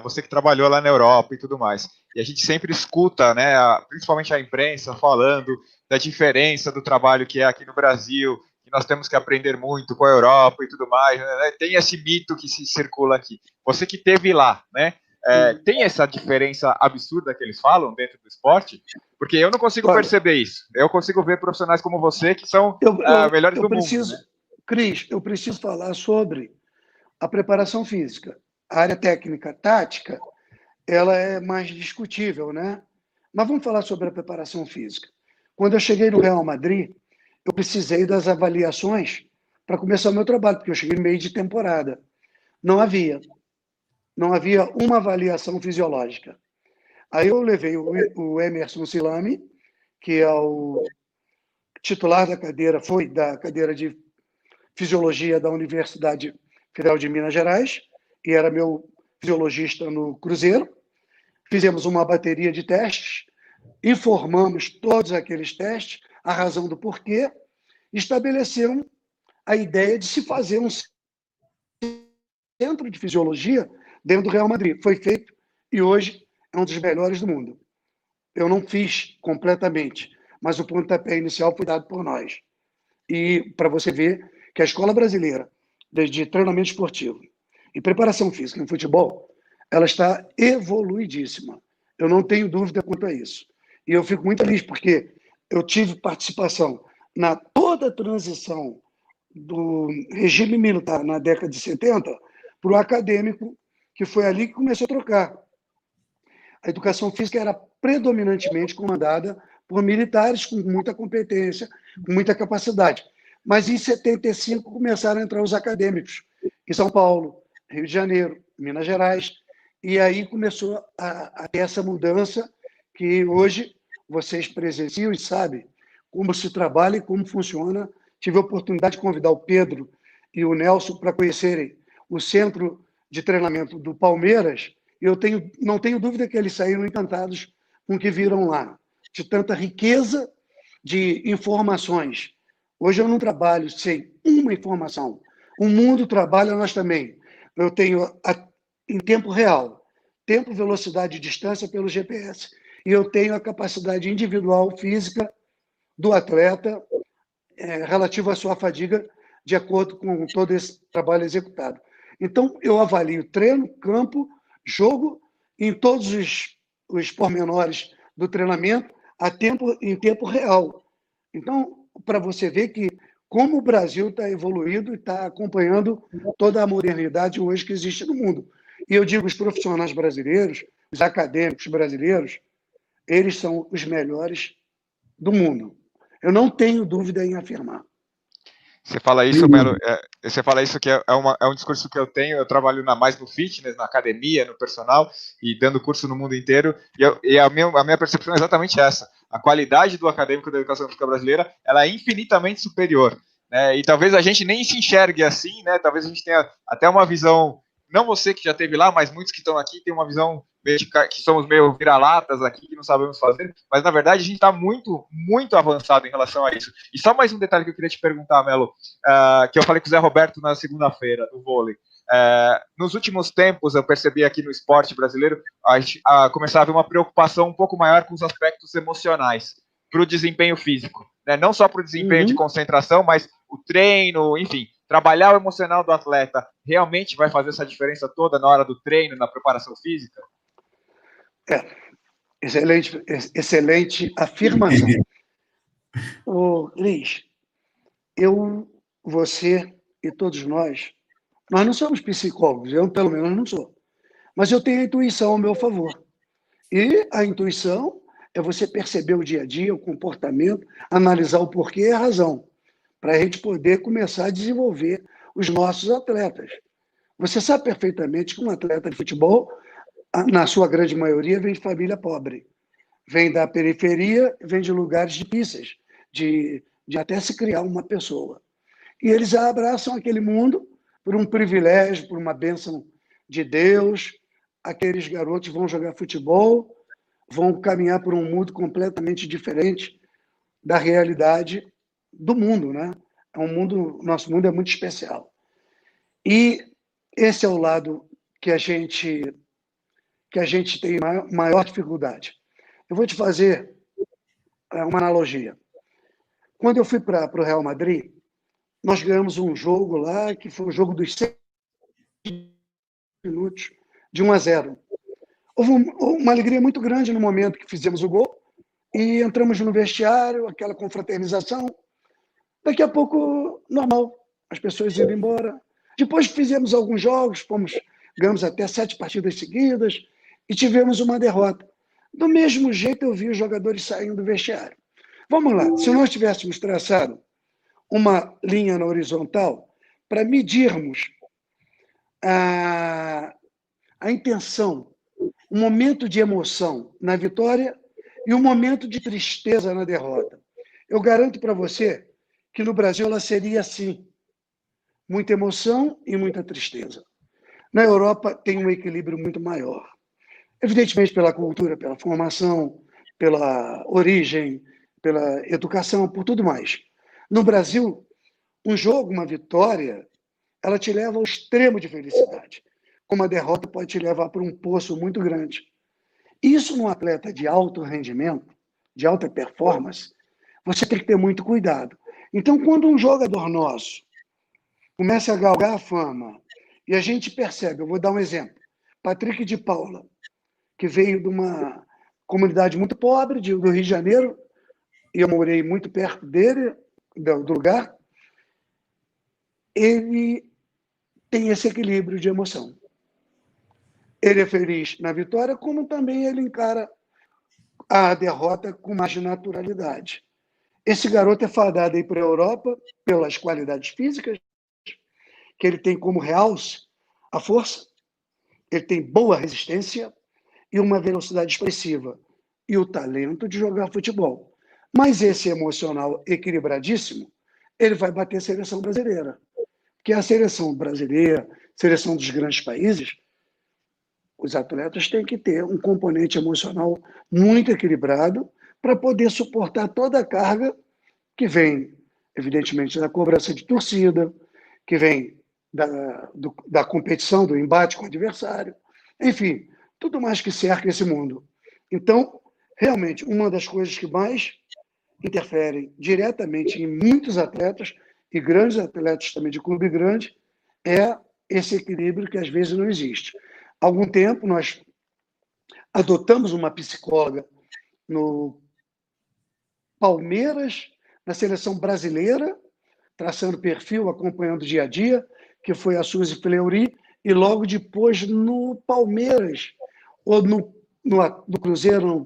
Você que trabalhou lá na Europa e tudo mais, e a gente sempre escuta, né, principalmente a imprensa, falando da diferença do trabalho que é aqui no Brasil, que nós temos que aprender muito com a Europa e tudo mais, né? Tem esse mito que se circula aqui. Você que esteve lá, né? Tem essa diferença absurda que eles falam dentro do esporte? Porque eu não consigo perceber isso. Eu consigo ver profissionais como você que são melhores do mundo. Né? Cris, eu preciso falar sobre a preparação física. A área técnica, tática, ela é mais discutível, né? Mas vamos falar sobre a preparação física. Quando eu cheguei no Real Madrid, eu precisei das avaliações para começar o meu trabalho, porque eu cheguei no meio de temporada. Não havia uma avaliação fisiológica. Aí eu levei o Emerson Silame, que é o titular da cadeira, foi da cadeira de Fisiologia da Universidade Federal de Minas Gerais, e era meu fisiologista no Cruzeiro. Fizemos uma bateria de testes, informamos todos aqueles testes, a razão do porquê, estabelecemos a ideia de se fazer um centro de fisiologia dentro do Real Madrid. Foi feito e hoje é um dos melhores do mundo. Eu não fiz completamente, mas o pontapé inicial foi dado por nós. E para você ver que a Escola Brasileira de Treinamento Esportivo e Preparação Física em Futebol, ela está evoluidíssima. Eu não tenho dúvida quanto a isso. E eu fico muito feliz, porque eu tive participação na toda a transição do regime militar na década de 70 para o acadêmico, que foi ali que começou a trocar. A educação física era predominantemente comandada por militares com muita competência, com muita capacidade. Mas em 75 começaram a entrar os acadêmicos, em São Paulo, Rio de Janeiro, Minas Gerais, e aí começou a ter essa mudança que hoje vocês presenciam e sabem como se trabalha e como funciona. Tive a oportunidade de convidar o Pedro e o Nelson para conhecerem o centro de treinamento do Palmeiras, e eu não tenho dúvida que eles saíram encantados com o que viram lá, de tanta riqueza de informações. Hoje eu não trabalho sem uma informação. O mundo trabalha, nós também. Eu tenho em tempo real, tempo, velocidade e distância pelo GPS. E eu tenho a capacidade individual, física, do atleta, relativo à sua fadiga, de acordo com todo esse trabalho executado. Então, eu avalio treino, campo, jogo, em todos os pormenores do treinamento, em tempo real. Então, para você ver que como o Brasil está evoluído e está acompanhando toda a modernidade hoje que existe no mundo. E eu digo, os profissionais brasileiros, os acadêmicos brasileiros, eles são os melhores do mundo. Eu não tenho dúvida em afirmar. Você fala isso, Melo, você fala isso que é um discurso que eu tenho. Eu trabalho mais no fitness, na academia, no personal, e dando curso no mundo inteiro, e a minha percepção é exatamente essa. A qualidade do acadêmico da educação física brasileira, ela é infinitamente superior, né? E talvez a gente nem se enxergue assim, né? Talvez a gente tenha até uma visão, não você que já esteve lá, mas muitos que estão aqui têm uma visão que somos meio vira-latas aqui, que não sabemos fazer, mas na verdade a gente está muito, muito avançado em relação a isso. E só mais um detalhe que eu queria te perguntar, Melo, que eu falei com o Zé Roberto na segunda-feira, do vôlei. Nos últimos tempos, eu percebi aqui no esporte brasileiro, começava a haver uma preocupação um pouco maior com os aspectos emocionais para o desempenho físico, né? Não só para o desempenho de concentração, mas o treino, enfim, trabalhar o emocional do atleta realmente vai fazer essa diferença toda na hora do treino, na preparação física? Excelente afirmação. Cris, você e todos nós não somos psicólogos, eu pelo menos não sou, mas eu tenho a intuição ao meu favor. E a intuição é você perceber o dia a dia, o comportamento, analisar o porquê e a razão, para a gente poder começar a desenvolver os nossos atletas. Você sabe perfeitamente que um atleta de futebol, na sua grande maioria, vem de família pobre. Vem da periferia, vem de lugares difíceis, de até se criar uma pessoa. E eles abraçam aquele mundo por um privilégio, por uma bênção de Deus. Aqueles garotos vão jogar futebol, vão caminhar por um mundo completamente diferente da realidade do mundo, né? Nosso mundo é muito especial. E esse é o lado que a gente tem maior dificuldade. Eu vou te fazer uma analogia. Quando eu fui para o Real Madrid, nós ganhamos um jogo lá, que foi o jogo dos 6 minutos, de 1-0. Houve uma alegria muito grande no momento que fizemos o gol e entramos no vestiário, aquela confraternização. Daqui a pouco, normal, as pessoas indo embora. Depois fizemos alguns jogos, ganhamos até 7 partidas seguidas e tivemos uma derrota. Do mesmo jeito, eu vi os jogadores saindo do vestiário. Vamos lá, se nós tivéssemos traçado uma linha na horizontal para medirmos a intenção, um momento de emoção na vitória e um momento de tristeza na derrota. Eu garanto para você que no Brasil ela seria assim, muita emoção e muita tristeza. Na Europa tem um equilíbrio muito maior. Evidentemente pela cultura, pela formação, pela origem, pela educação, por tudo mais. No Brasil, um jogo, uma vitória, ela te leva ao extremo de felicidade. Como a derrota pode te levar para um poço muito grande. Isso num atleta de alto rendimento, de alta performance, você tem que ter muito cuidado. Então, quando um jogador nosso começa a galgar a fama e a gente percebe, eu vou dar um exemplo, Patrick de Paula, que veio de uma comunidade muito pobre do Rio de Janeiro, e eu morei muito perto dele, do lugar. Ele tem esse equilíbrio de emoção. Ele é feliz na vitória, como também ele encara a derrota com mais naturalidade. Esse garoto é fadado aí para a Europa pelas qualidades físicas, que ele tem como realce a força, ele tem boa resistência e uma velocidade expressiva e o talento de jogar futebol. Mas esse emocional equilibradíssimo, ele vai bater a seleção brasileira. Porque a seleção brasileira, seleção dos grandes países, os atletas têm que ter um componente emocional muito equilibrado para poder suportar toda a carga que vem, evidentemente, da cobrança de torcida, que vem da competição, do embate com o adversário, enfim, tudo mais que cerca esse mundo. Então, realmente, uma das coisas que mais interferem diretamente em muitos atletas, e grandes atletas também de clube grande, é esse equilíbrio que às vezes não existe. Há algum tempo, nós adotamos uma psicóloga no Palmeiras, na seleção brasileira, traçando perfil, acompanhando o dia a dia, que foi a Suzy Fleury, e logo depois no Palmeiras, ou no Cruzeiro,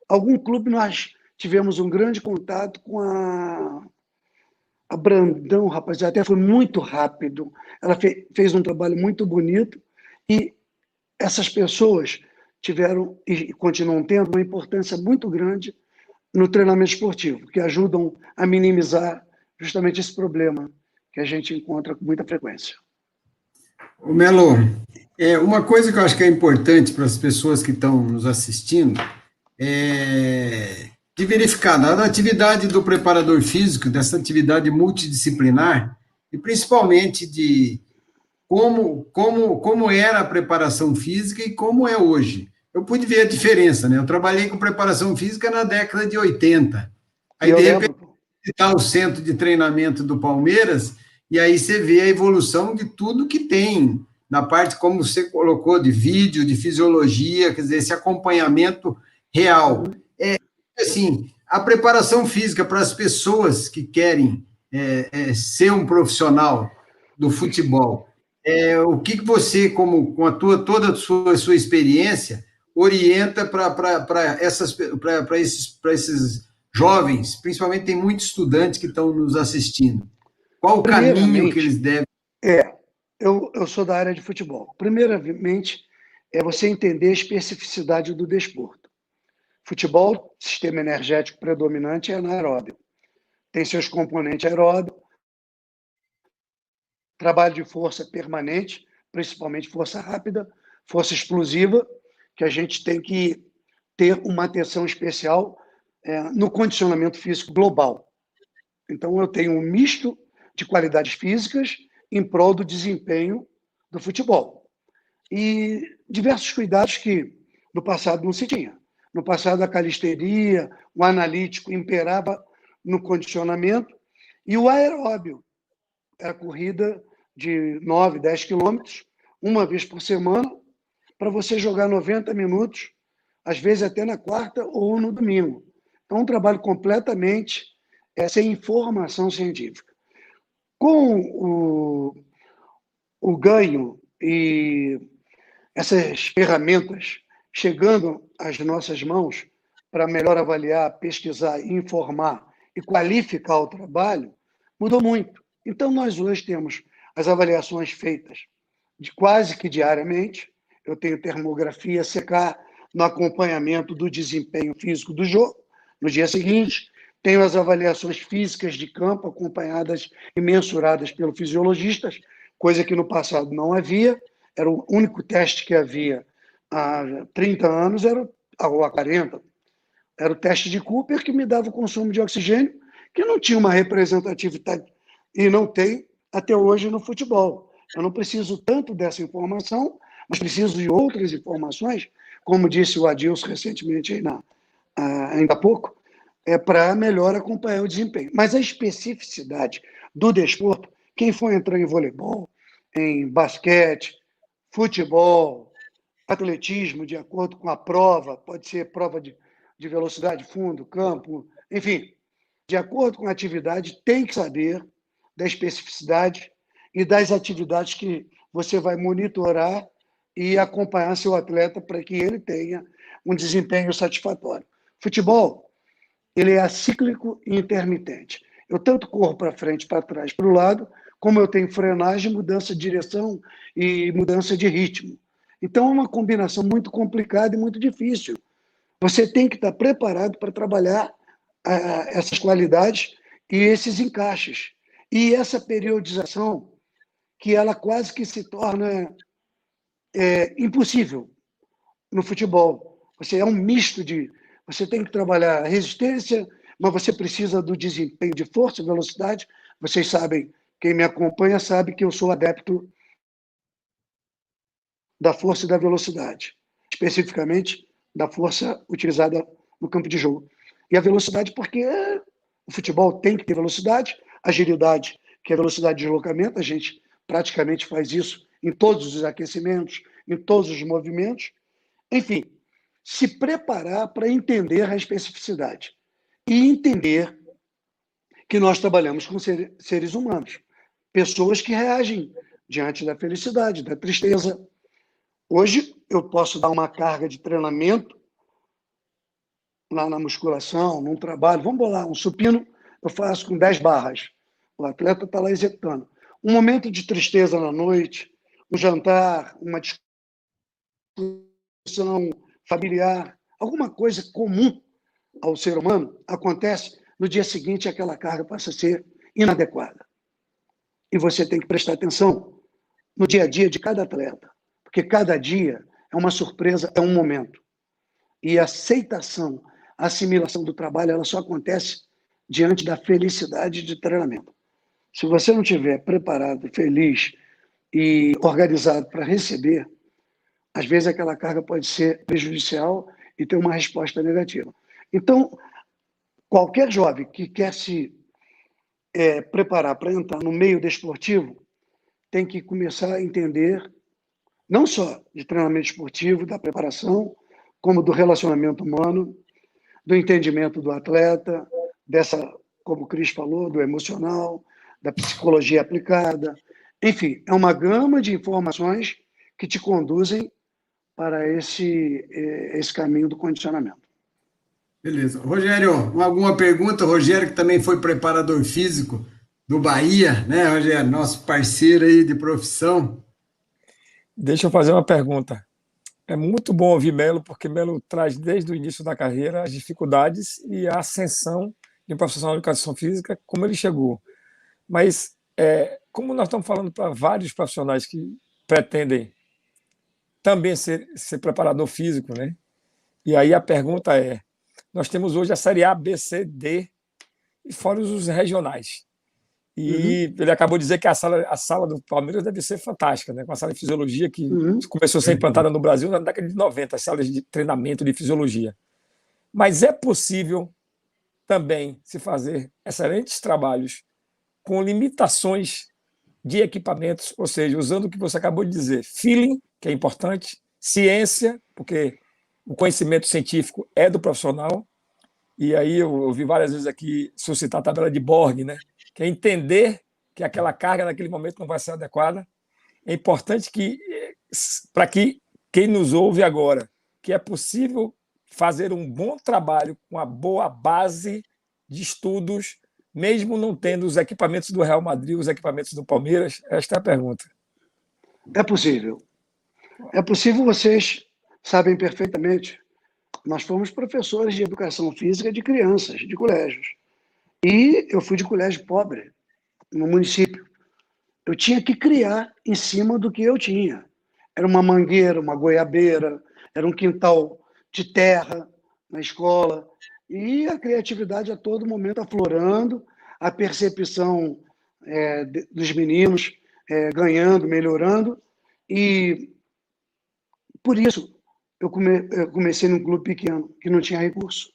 algum clube, nós tivemos um grande contato com a Brandão, rapaz, até foi muito rápido. Ela fez um trabalho muito bonito e essas pessoas tiveram e continuam tendo uma importância muito grande no treinamento esportivo, que ajudam a minimizar justamente esse problema que a gente encontra com muita frequência. Ô Melo, uma coisa que eu acho que é importante para as pessoas que estão nos assistindo é de verificar na atividade do preparador físico, dessa atividade multidisciplinar, e principalmente de como era a preparação física e como é hoje. Eu pude ver a diferença, né? Eu trabalhei com preparação física na década de 80. Aí, de repente, está o centro de treinamento do Palmeiras, e aí você vê a evolução de tudo que tem, na parte, como você colocou, de vídeo, de fisiologia, quer dizer, esse acompanhamento real. Assim, a preparação física para as pessoas que querem ser um profissional do futebol, o que você, com toda a sua experiência, orienta para esses jovens, principalmente tem muitos estudantes que estão nos assistindo? Qual o caminho que eles devem... Eu sou da área de futebol. Primeiramente, é você entender a especificidade do desporto. Futebol, sistema energético predominante é anaeróbio. Tem seus componentes aeróbio, trabalho de força permanente, principalmente força rápida, força explosiva, que a gente tem que ter uma atenção especial no condicionamento físico global. Então, eu tenho um misto de qualidades físicas em prol do desempenho do futebol. E diversos cuidados que no passado não se tinha. No passado, a calisteria, o analítico imperava no condicionamento, e o aeróbio era corrida de 9, 10 quilômetros, uma vez por semana, para você jogar 90 minutos, às vezes até na quarta ou no domingo. Então, um trabalho completamente sem informação científica. Com o ganho e essas ferramentas chegando às nossas mãos para melhor avaliar, pesquisar, informar e qualificar o trabalho, mudou muito. Então, nós hoje temos as avaliações feitas quase que diariamente. Eu tenho termografia CK no acompanhamento do desempenho físico do jogo. No dia seguinte, tenho as avaliações físicas de campo acompanhadas e mensuradas pelos fisiologistas, coisa que no passado não havia. Era o único teste que havia há 30 anos, ou há 40, era o teste de Cooper, que me dava o consumo de oxigênio, que não tinha uma representatividade, e não tem até hoje no futebol. Eu não preciso tanto dessa informação, mas preciso de outras informações, como disse o Adilson recentemente, ainda há pouco, para melhor acompanhar o desempenho. Mas a especificidade do desporto, quem for entrar em voleibol, em basquete, futebol, atletismo, de acordo com a prova, pode ser prova de de velocidade, fundo, campo, enfim, de acordo com a atividade, tem que saber da especificidade e das atividades que você vai monitorar e acompanhar seu atleta para que ele tenha um desempenho satisfatório. Futebol, ele é acíclico e intermitente. Eu tanto corro para frente, para trás, para o lado, como eu tenho frenagem, mudança de direção e mudança de ritmo. Então, é uma combinação muito complicada e muito difícil. Você tem que estar preparado para trabalhar essas qualidades e esses encaixes. E essa periodização, que ela quase que se torna impossível no futebol. Você é um misto de... Você tem que trabalhar a resistência, mas você precisa do desempenho de força e velocidade. Vocês sabem, quem me acompanha sabe que eu sou adepto da força e da velocidade, especificamente da força utilizada no campo de jogo. E a velocidade, porque o futebol tem que ter velocidade, agilidade, que é velocidade de deslocamento, a gente praticamente faz isso em todos os aquecimentos, em todos os movimentos. Enfim, se preparar para entender a especificidade e entender que nós trabalhamos com seres humanos, pessoas que reagem diante da felicidade, da tristeza. Hoje, eu posso dar uma carga de treinamento lá na musculação, num trabalho. Vamos bolar, um supino eu faço com 10 barras. O atleta está lá executando. Um momento de tristeza na noite, um jantar, uma discussão familiar, alguma coisa comum ao ser humano acontece, no dia seguinte aquela carga passa a ser inadequada. E você tem que prestar atenção no dia a dia de cada atleta, porque cada dia é uma surpresa, é um momento. E a aceitação, a assimilação do trabalho, ela só acontece diante da felicidade de treinamento. Se você não estiver preparado, feliz e organizado para receber, às vezes aquela carga pode ser prejudicial e ter uma resposta negativa. Então, qualquer jovem que quer se preparar para entrar no meio desportivo tem que começar a entender não só de treinamento esportivo, da preparação, como do relacionamento humano, do entendimento do atleta, dessa, como o Cris falou, do emocional, da psicologia aplicada. Enfim, é uma gama de informações que te conduzem para esse caminho do condicionamento. Beleza. Rogério, alguma pergunta? Rogério, que também foi preparador físico do Bahia, né, Rogério? Nosso parceiro aí de profissão. Deixa eu fazer uma pergunta. É muito bom ouvir Melo, porque Melo traz desde o início da carreira as dificuldades e a ascensão de um profissional de educação física, como ele chegou. Mas, como nós estamos falando para vários profissionais que pretendem também ser preparador físico, né? E aí a pergunta é, nós temos hoje a Série A, B, C, D, e fora os regionais. E ele acabou de dizer que a sala do Palmeiras deve ser fantástica, né? Com a sala de fisiologia que começou a ser implantada no Brasil na década de 90, as salas de treinamento de fisiologia. Mas é possível também se fazer excelentes trabalhos com limitações de equipamentos, ou seja, usando o que você acabou de dizer, feeling, que é importante, ciência, porque o conhecimento científico é do profissional, e aí eu ouvi várias vezes aqui suscitar a tabela de Borg, né? Que é entender que aquela carga naquele momento não vai ser adequada. É importante que, para que quem nos ouve agora, que é possível fazer um bom trabalho com uma boa base de estudos, mesmo não tendo os equipamentos do Real Madrid, os equipamentos do Palmeiras? Esta é a pergunta. É possível. É possível, vocês sabem perfeitamente. Nós fomos professores de educação física de crianças, de colégios. E eu fui de colégio pobre, no município. Eu tinha que criar em cima do que eu tinha. Era uma mangueira, uma goiabeira, era um quintal de terra na escola. E a criatividade a todo momento aflorando, a percepção dos meninos ganhando, melhorando. E por isso eu comecei num clube pequeno, que não tinha recurso.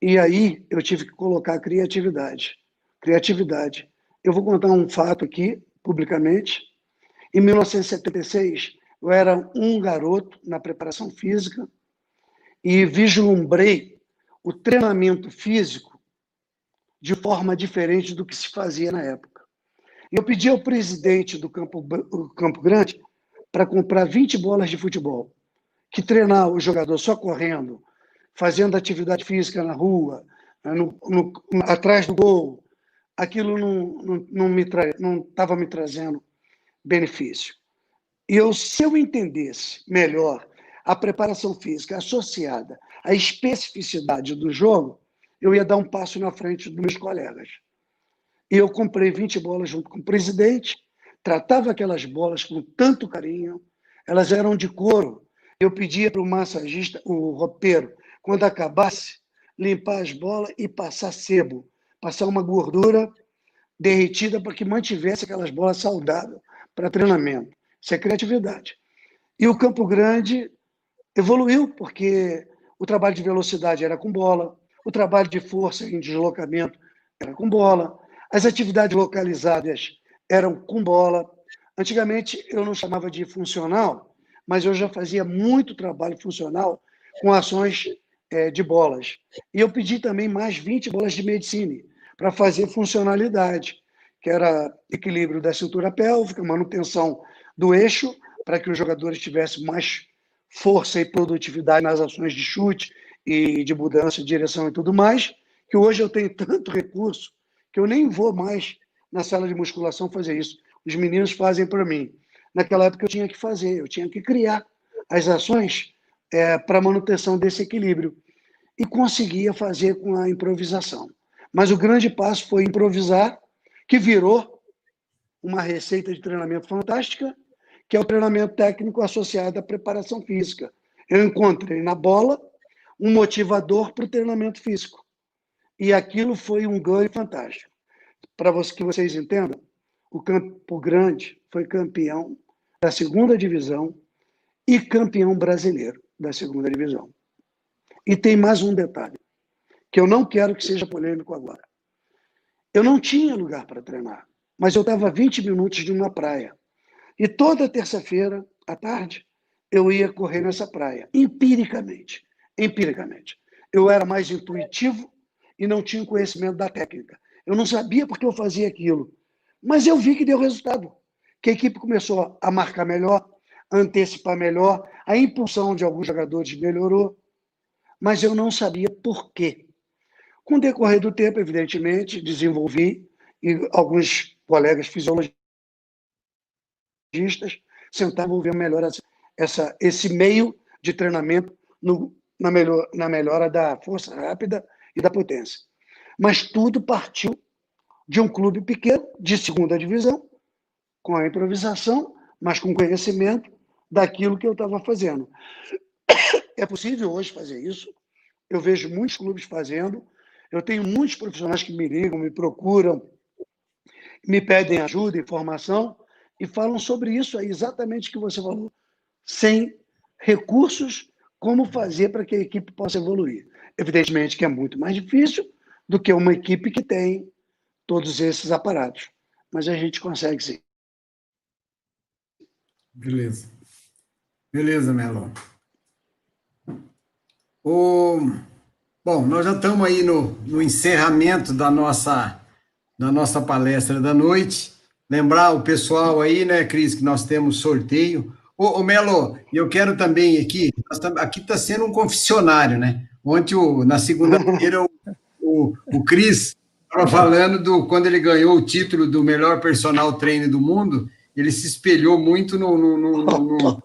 E aí eu tive que colocar criatividade. Criatividade. Eu vou contar um fato aqui, publicamente. Em 1976, eu era um garoto na preparação física e vislumbrei o treinamento físico de forma diferente do que se fazia na época. Eu pedi ao presidente do Campo Grande para comprar 20 bolas de futebol, que treinar o jogador só correndo, fazendo atividade física na rua, atrás do gol, aquilo não estava me trazendo benefício. E se eu entendesse melhor a preparação física associada à especificidade do jogo, eu ia dar um passo na frente dos meus colegas. E eu comprei 20 bolas junto com o presidente, tratava aquelas bolas com tanto carinho, elas eram de couro. Eu pedia para o massagista, o roupeiro, quando acabasse, limpar as bolas e passar sebo, passar uma gordura derretida para que mantivesse aquelas bolas saudáveis para treinamento. Isso é criatividade. E o Campo Grande evoluiu, porque o trabalho de velocidade era com bola, o trabalho de força em deslocamento era com bola, as atividades localizadas eram com bola. Antigamente, eu não chamava de funcional, mas eu já fazia muito trabalho funcional com ações de bolas. E eu pedi também mais 20 bolas de medicina para fazer funcionalidade, que era equilíbrio da cintura pélvica, manutenção do eixo, para que os jogadores tivessem mais força e produtividade nas ações de chute e de mudança de direção e tudo mais, que hoje eu tenho tanto recurso que eu nem vou mais na sala de musculação fazer isso. Os meninos fazem para mim. Naquela época eu tinha que fazer, eu tinha que criar as ações para manutenção desse equilíbrio. E conseguia fazer com a improvisação. Mas o grande passo foi improvisar, que virou uma receita de treinamento fantástica, que é o treinamento técnico associado à preparação física. Eu encontrei na bola um motivador para o treinamento físico. E aquilo foi um ganho fantástico. Para que vocês entendam, o Campo Grande foi campeão da 2ª divisão e campeão brasileiro da 2ª divisão. E tem mais um detalhe, que eu não quero que seja polêmico agora. Eu não tinha lugar para treinar, mas eu estava a 20 minutos de uma praia. E toda terça-feira, à tarde, eu ia correr nessa praia, empiricamente. Eu era mais intuitivo e não tinha conhecimento da técnica. Eu não sabia porque eu fazia aquilo, mas eu vi que deu resultado, que a equipe começou a marcar melhor, a antecipar melhor, a impulsão de alguns jogadores melhorou, mas eu não sabia por quê. Com o decorrer do tempo, evidentemente, desenvolvi, e alguns colegas fisiologistas sentavam ver melhor esse meio de treinamento na melhora da força rápida e da potência. Mas tudo partiu de um clube pequeno, de 2ª divisão, com a improvisação, mas com conhecimento daquilo que eu estava fazendo. É possível hoje fazer isso. Eu vejo muitos clubes fazendo. Eu tenho muitos profissionais que me ligam, me procuram, me pedem ajuda, informação, e falam sobre isso aí, exatamente o que você falou. Sem recursos, como fazer para que a equipe possa evoluir. Evidentemente que é muito mais difícil do que uma equipe que tem todos esses aparatos. Mas a gente consegue sim. Beleza. Beleza, Melo. Bom, nós já estamos aí no encerramento da nossa palestra da noite. Lembrar o pessoal aí, né, Cris, que nós temos sorteio. Ô Melo, eu quero também aqui está sendo um confessionário, né? Ontem, na segunda-feira, o Cris estava falando quando ele ganhou o título do melhor personal trainer do mundo, ele se espelhou muito no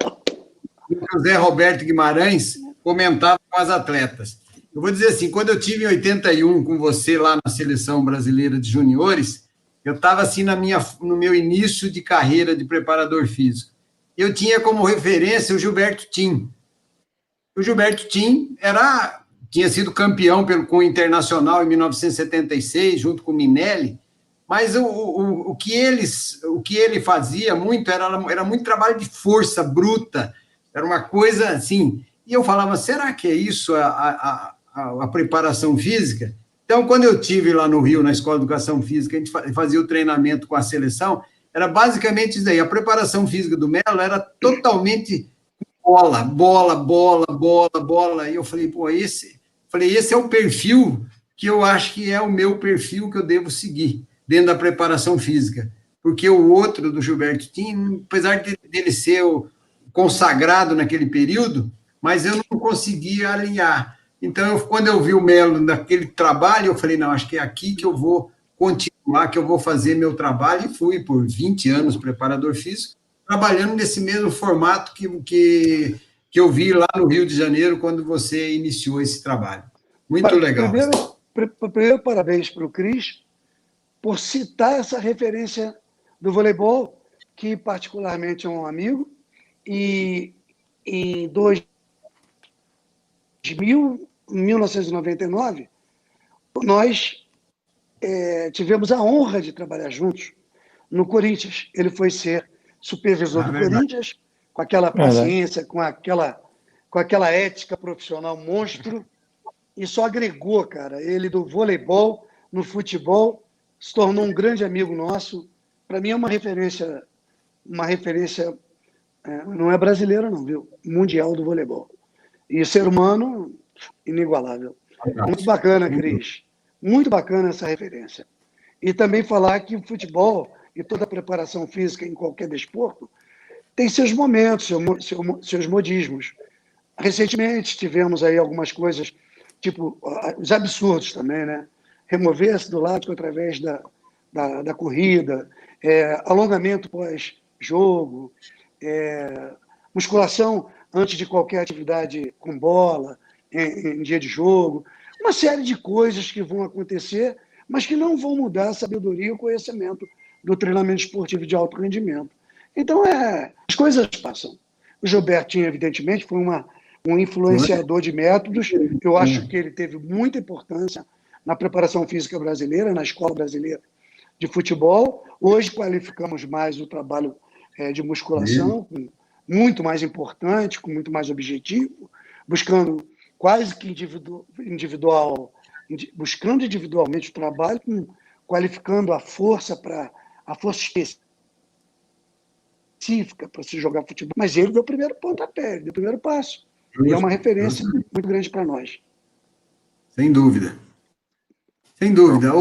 que o Zé Roberto Guimarães comentava com as atletas. Eu vou dizer assim, quando eu tive em 81 com você lá na Seleção Brasileira de Juniores, eu estava assim no meu início de carreira de preparador físico. Eu tinha como referência o Gilberto Tim. O Gilberto Tim tinha sido campeão com o Internacional em 1976, junto com o Minelli, mas o que ele fazia muito era muito trabalho de força bruta, era uma coisa assim. E eu falava, será que é isso a preparação física? Então, quando eu estive lá no Rio, na Escola de Educação Física, a gente fazia o treinamento com a seleção, era basicamente isso aí. A preparação física do Melo era totalmente bola. E eu falei, pô, Falei, esse é o perfil que eu acho que é o meu perfil que eu devo seguir dentro da preparação física. Porque o outro do Gilberto Tim, apesar dele ser o consagrado naquele período, mas eu não conseguia alinhar. Então, quando eu vi o Melo naquele trabalho, eu falei, não, acho que é aqui que eu vou continuar, que eu vou fazer meu trabalho, e fui por 20 anos preparador físico, trabalhando nesse mesmo formato que eu vi lá no Rio de Janeiro, quando você iniciou esse trabalho. Muito legal. Primeiro parabéns para o Cris por citar essa referência do voleibol, que particularmente é um amigo, e em 1999, nós tivemos a honra de trabalhar juntos no Corinthians. Ele foi ser supervisor do Corinthians, com aquela paciência, com aquela ética profissional monstro, e só agregou, cara. Ele do voleibol, no futebol, se tornou um grande amigo nosso. Para mim é uma referência, não é brasileira não, viu? Mundial do voleibol. E ser humano, inigualável. Muito bacana, Cris. Muito bacana essa referência. E também falar que o futebol e toda a preparação física em qualquer desporto tem seus momentos, seus modismos. Recentemente tivemos aí algumas coisas, tipo os absurdos também, né? Remover-se do látigo através da corrida, alongamento pós-jogo, musculação antes de qualquer atividade com bola, em dia de jogo. Uma série de coisas que vão acontecer, mas que não vão mudar a sabedoria e o conhecimento do treinamento esportivo de alto rendimento. Então, as coisas passam. O Gilbertinho, evidentemente, foi um influenciador de métodos. Eu acho que ele teve muita importância na preparação física brasileira, na escola brasileira de futebol. Hoje qualificamos mais o trabalho de musculação, muito mais importante, com muito mais objetivo, buscando quase que buscando individualmente o trabalho, qualificando a força específica para se jogar futebol. Mas ele deu o primeiro pontapé, deu o primeiro passo. E é uma referência muito grande para nós. Sem dúvida. Sem dúvida.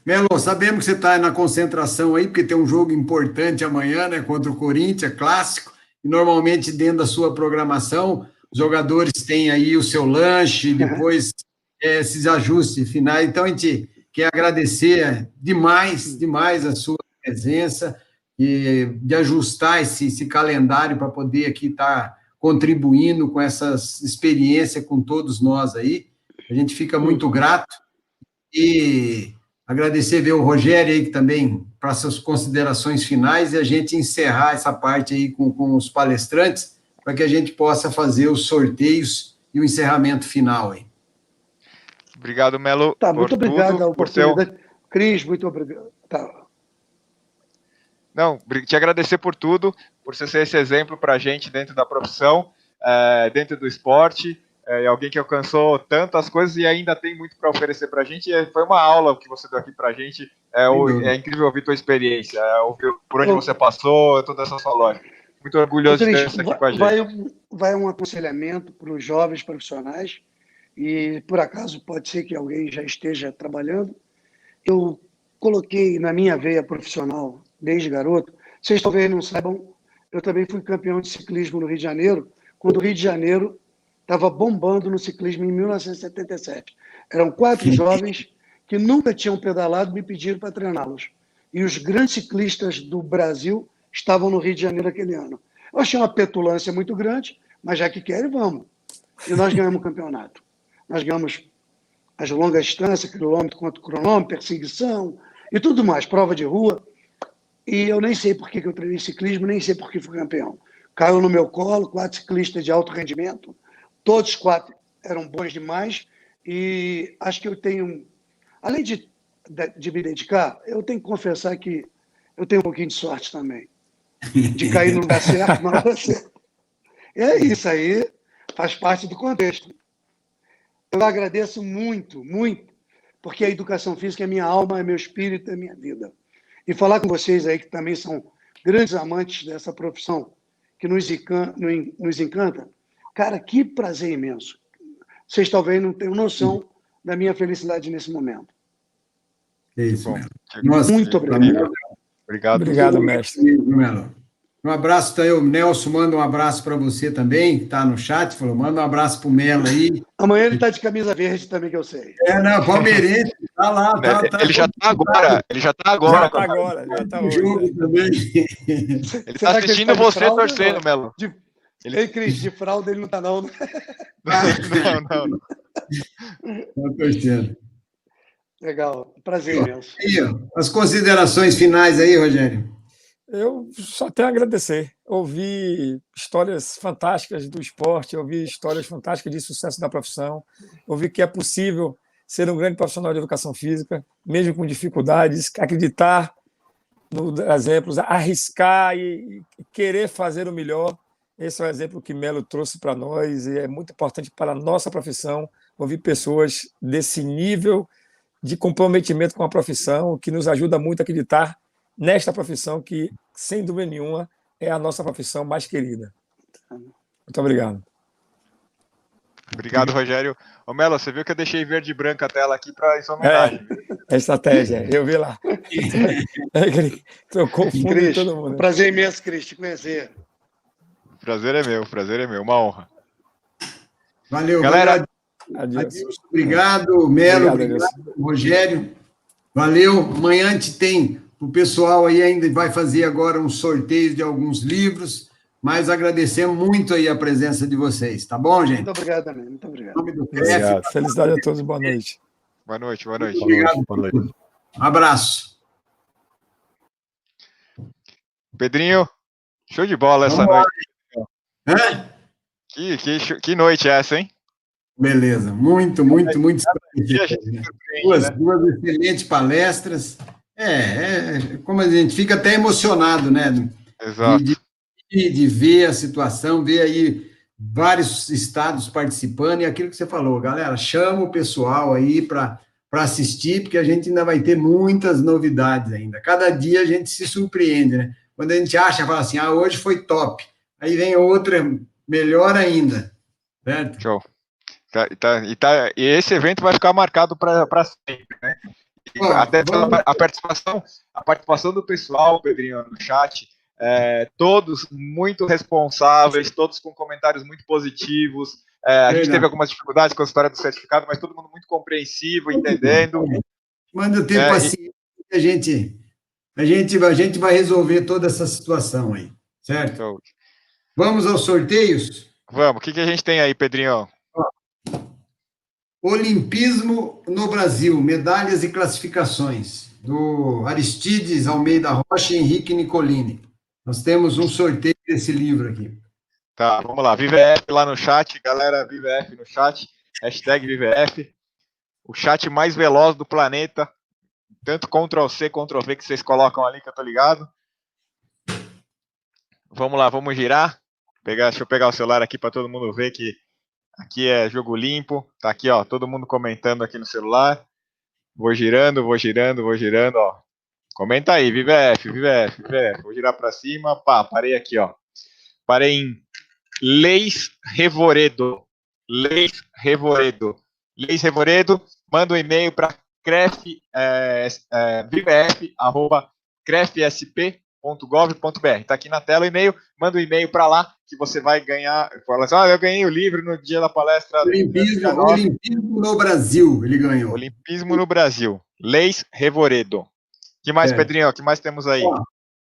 Melo, sabemos que você está na concentração aí, porque tem um jogo importante amanhã, né, contra o Corinthians, clássico, e normalmente dentro da sua programação, os jogadores têm aí o seu lanche, depois esses ajustes finais. Então, a gente quer agradecer demais a sua presença e de ajustar esse calendário para poder aqui estar contribuindo com essas experiências com todos nós aí. A gente fica muito grato e agradecer ver o Rogério aí que também para suas considerações finais e a gente encerrar essa parte aí com os palestrantes para que a gente possa fazer os sorteios e o encerramento final aí. Obrigado, Melo. Muito obrigado a oportunidade. Cris, muito obrigado. Não, te agradecer por tudo, por você ser esse exemplo para a gente dentro da profissão, dentro do esporte, alguém que alcançou tantas coisas e ainda tem muito para oferecer para a gente. Foi uma aula que você deu aqui para a gente. É incrível ouvir tua experiência, ouvir por onde você passou, toda essa sua lógica. Muito orgulhoso de ter isso aqui com a gente. Vai um aconselhamento para os jovens profissionais e, por acaso, pode ser que alguém já esteja trabalhando. Eu coloquei na minha veia profissional, desde garoto, vocês talvez não saibam, eu também fui campeão de ciclismo no Rio de Janeiro, quando o Rio de Janeiro estava bombando no ciclismo em 1977. Eram 4 jovens que nunca tinham pedalado, me pediram para treiná-los. E os grandes ciclistas do Brasil estavam no Rio de Janeiro aquele ano. Eu achei uma petulância muito grande, mas já que querem, vamos. E nós ganhamos o campeonato. Nós ganhamos as longas distâncias, quilômetro contra cronômetro, perseguição e tudo mais, prova de rua. E eu nem sei por que eu treinei ciclismo, nem sei por que fui campeão. Caiu no meu colo, 4 ciclistas de alto rendimento, todos 4 eram bons demais, e acho que eu tenho, além de me dedicar, eu tenho que confessar que eu tenho um pouquinho de sorte também, de cair no lugar certo, na hora certa. É isso aí, faz parte do contexto. Eu agradeço muito, muito, porque a educação física é minha alma, é meu espírito, é minha vida. E falar com vocês aí, que também são grandes amantes dessa profissão, que nos encanta, cara, que prazer imenso. Vocês talvez não tenham noção da minha felicidade nesse momento. É isso, Bom, Melo. Nossa, Muito obrigado. Obrigado. Obrigado, mestre. Melo. Um abraço, tá aí, o Nelson manda um abraço para você também, que está no chat, falou, manda um abraço para o Melo aí. Amanhã ele está de camisa verde também, que eu sei. Não, palmeirense, tá lá, Ele já tá agora. Ele já tá agora. Já tá agora, já tá no hoje. jogo também. Ele tá assistindo você torcendo, Melo. Ei, Cris, de fralda ele não tá, não. Não. Tô torcendo. Legal, prazer imenso. Aí, ó, as considerações finais aí, Rogério. Eu só tenho a agradecer. Ouvi histórias fantásticas do esporte, ouvi histórias fantásticas de sucesso da profissão, ouvi que é possível ser um grande profissional de educação física, mesmo com dificuldades, acreditar nos exemplos, arriscar e querer fazer o melhor. Esse é o exemplo que Melo trouxe para nós e é muito importante para a nossa profissão ouvir pessoas desse nível de comprometimento com a profissão, que nos ajuda muito a acreditar nesta profissão que, sem dúvida nenhuma, é a nossa profissão mais querida. Muito obrigado. Obrigado, Rogério. Ô, Melo, você viu que eu deixei verde e branca a tela aqui para sua homenagem. É estratégia, eu vi lá. Trocou o fundo de todo mundo. Prazer imenso, Cris, te conhecer. Prazer é meu, uma honra. Valeu, galera. Adilson, obrigado, Melo, obrigado, Rogério. Valeu. Amanhã a gente tem, o pessoal aí ainda vai fazer agora um sorteio de alguns livros, mas agradecemos muito aí a presença de vocês, tá bom, gente? Muito obrigado também, muito obrigado. Em nome do Obrigado. Felicidade a todos, boa noite. Boa noite, boa noite. Obrigado. Boa noite. Um abraço. Pedrinho, show de bola essa Vamos lá. noite. Hã? Que noite é essa, hein? Beleza, muito. Duas excelentes palestras. Como a gente fica até emocionado, né? Exato. De ver a situação, ver aí vários estados participando, e aquilo que você falou, galera, chama o pessoal aí para assistir, porque a gente ainda vai ter muitas novidades ainda. Cada dia a gente se surpreende, né? Quando a gente acha, fala assim, hoje foi top. Aí vem outra, melhor ainda. Certo? Show. E esse evento vai ficar marcado para sempre, né? Até a participação do pessoal, Pedrinho, no chat, todos muito responsáveis, todos com comentários muito positivos. A gente teve algumas dificuldades com a história do certificado, mas todo mundo muito compreensivo, entendendo. Manda ter paciência, a gente vai resolver toda essa situação aí, certo? Show. Vamos aos sorteios? Vamos. O que a gente tem aí, Pedrinho? Olimpismo no Brasil, medalhas e classificações, do Aristides Almeida Rocha e Henrique Nicolini. Nós temos um sorteio desse livro aqui. Tá, vamos lá. ViveF lá no chat, galera, ViveF no chat, hashtag ViveF, o chat mais veloz do planeta, tanto Ctrl+C, Ctrl+V que vocês colocam ali, que eu tô ligado. Vamos lá, vamos girar. Deixa eu pegar o celular aqui para todo mundo ver que aqui é jogo limpo. Tá aqui, ó, todo mundo comentando aqui no celular. Vou girando, ó. Comenta aí, ViveF. Vou girar para cima. Pá, parei aqui, ó. Parei em Leis Revoredo. Manda um e-mail para vivef@crefsp.gov.br. Tá aqui na tela o e-mail. Manda um e-mail para lá que você vai ganhar. Fala assim, eu ganhei o livro no dia da palestra. Olimpismo no Brasil, ele ganhou. Olimpismo no Brasil. Leis Revoredo. Que mais, Pedrinho? O que mais temos aí?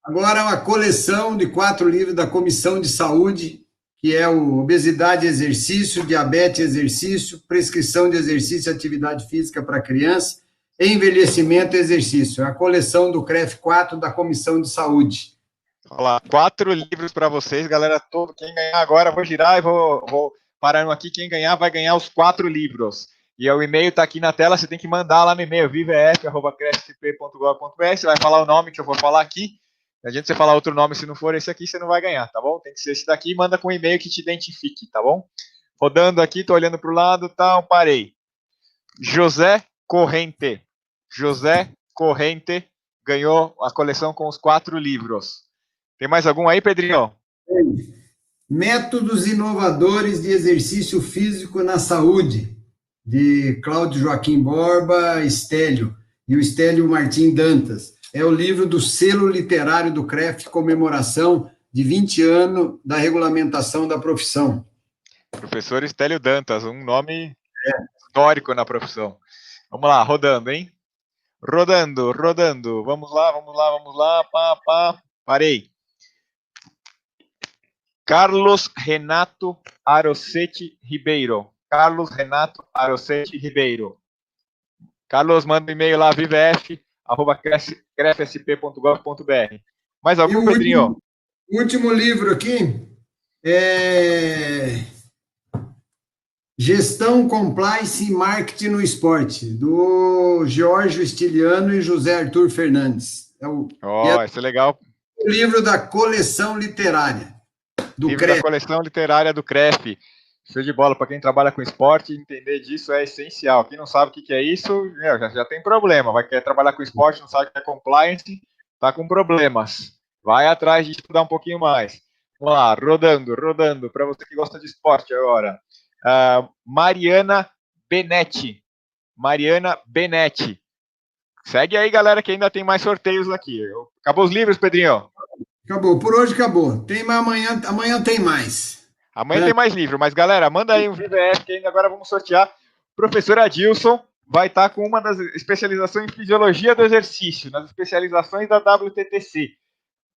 Agora uma coleção de 4 livros da Comissão de Saúde, que é o Obesidade e Exercício, Diabetes e Exercício, Prescrição de Exercício e Atividade Física para Criança, Envelhecimento e Exercício. É a coleção do CREF 4 da Comissão de Saúde. Olha lá, 4 livros para vocês, galera. Quem ganhar agora, vou girar e vou parando aqui. Quem ganhar vai ganhar os 4 livros. E o e-mail está aqui na tela, você tem que mandar lá no e-mail, vivef@crefsp.gov.br. Você vai falar o nome que eu vou falar aqui. Não adianta você falar outro nome, se não for esse aqui, você não vai ganhar, tá bom? Tem que ser esse daqui, manda com um e-mail que te identifique, tá bom? Rodando aqui, tô olhando para o lado, tá, parei. José Corrente ganhou a coleção com os 4 livros. Tem mais algum aí, Pedrinho? Métodos inovadores de exercício físico na saúde. de Cláudio Joaquim Borba Stélio e o Stélio Martim Dantas. É o livro do selo literário do CREF, comemoração de 20 anos da regulamentação da profissão. Professor Stélio Dantas, um nome histórico na profissão. Vamos lá, rodando, hein? Rodando, rodando. Vamos lá, vamos lá, vamos lá. Pá, pá. Parei. Carlos Renato Arosetti Ribeiro. Carlos Renato Arosetti Ribeiro. Carlos, manda um e-mail lá, vivef@crefsp.gov.br. Mais algum, Pedrinho? O último livro aqui é Gestão, Compliance e Marketing no Esporte, do Giorgio Stiliano e José Arthur Fernandes. Isso é legal. O livro da coleção literária do livro CREF. Da coleção literária do CREF. Show de bola, para quem trabalha com esporte, entender disso é essencial. Quem não sabe o que é isso, já tem problema. Vai querer trabalhar com esporte, não sabe o que é compliance, tá com problemas. Vai atrás de estudar um pouquinho mais. Vamos lá, rodando, rodando, para você que gosta de esporte agora. Mariana Benetti. Mariana Benetti. Segue aí, galera, que ainda tem mais sorteios aqui. Acabou os livros, Pedrinho? Acabou, por hoje acabou. Tem mais amanhã tem mais. Amanhã tem mais livro, mas galera, manda aí um VVF que ainda agora vamos sortear. Professor Adilson vai estar com uma das especializações em Fisiologia do Exercício, nas especializações da WTTC.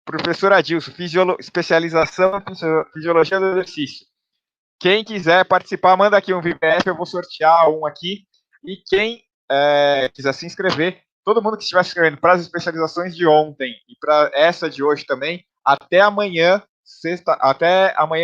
Professor Adilson, especialização em Fisiologia do Exercício. Quem quiser participar, manda aqui um VVF, eu vou sortear um aqui. E quem quiser se inscrever, todo mundo que estiver se inscrevendo para as especializações de ontem e para essa de hoje também, até amanhã,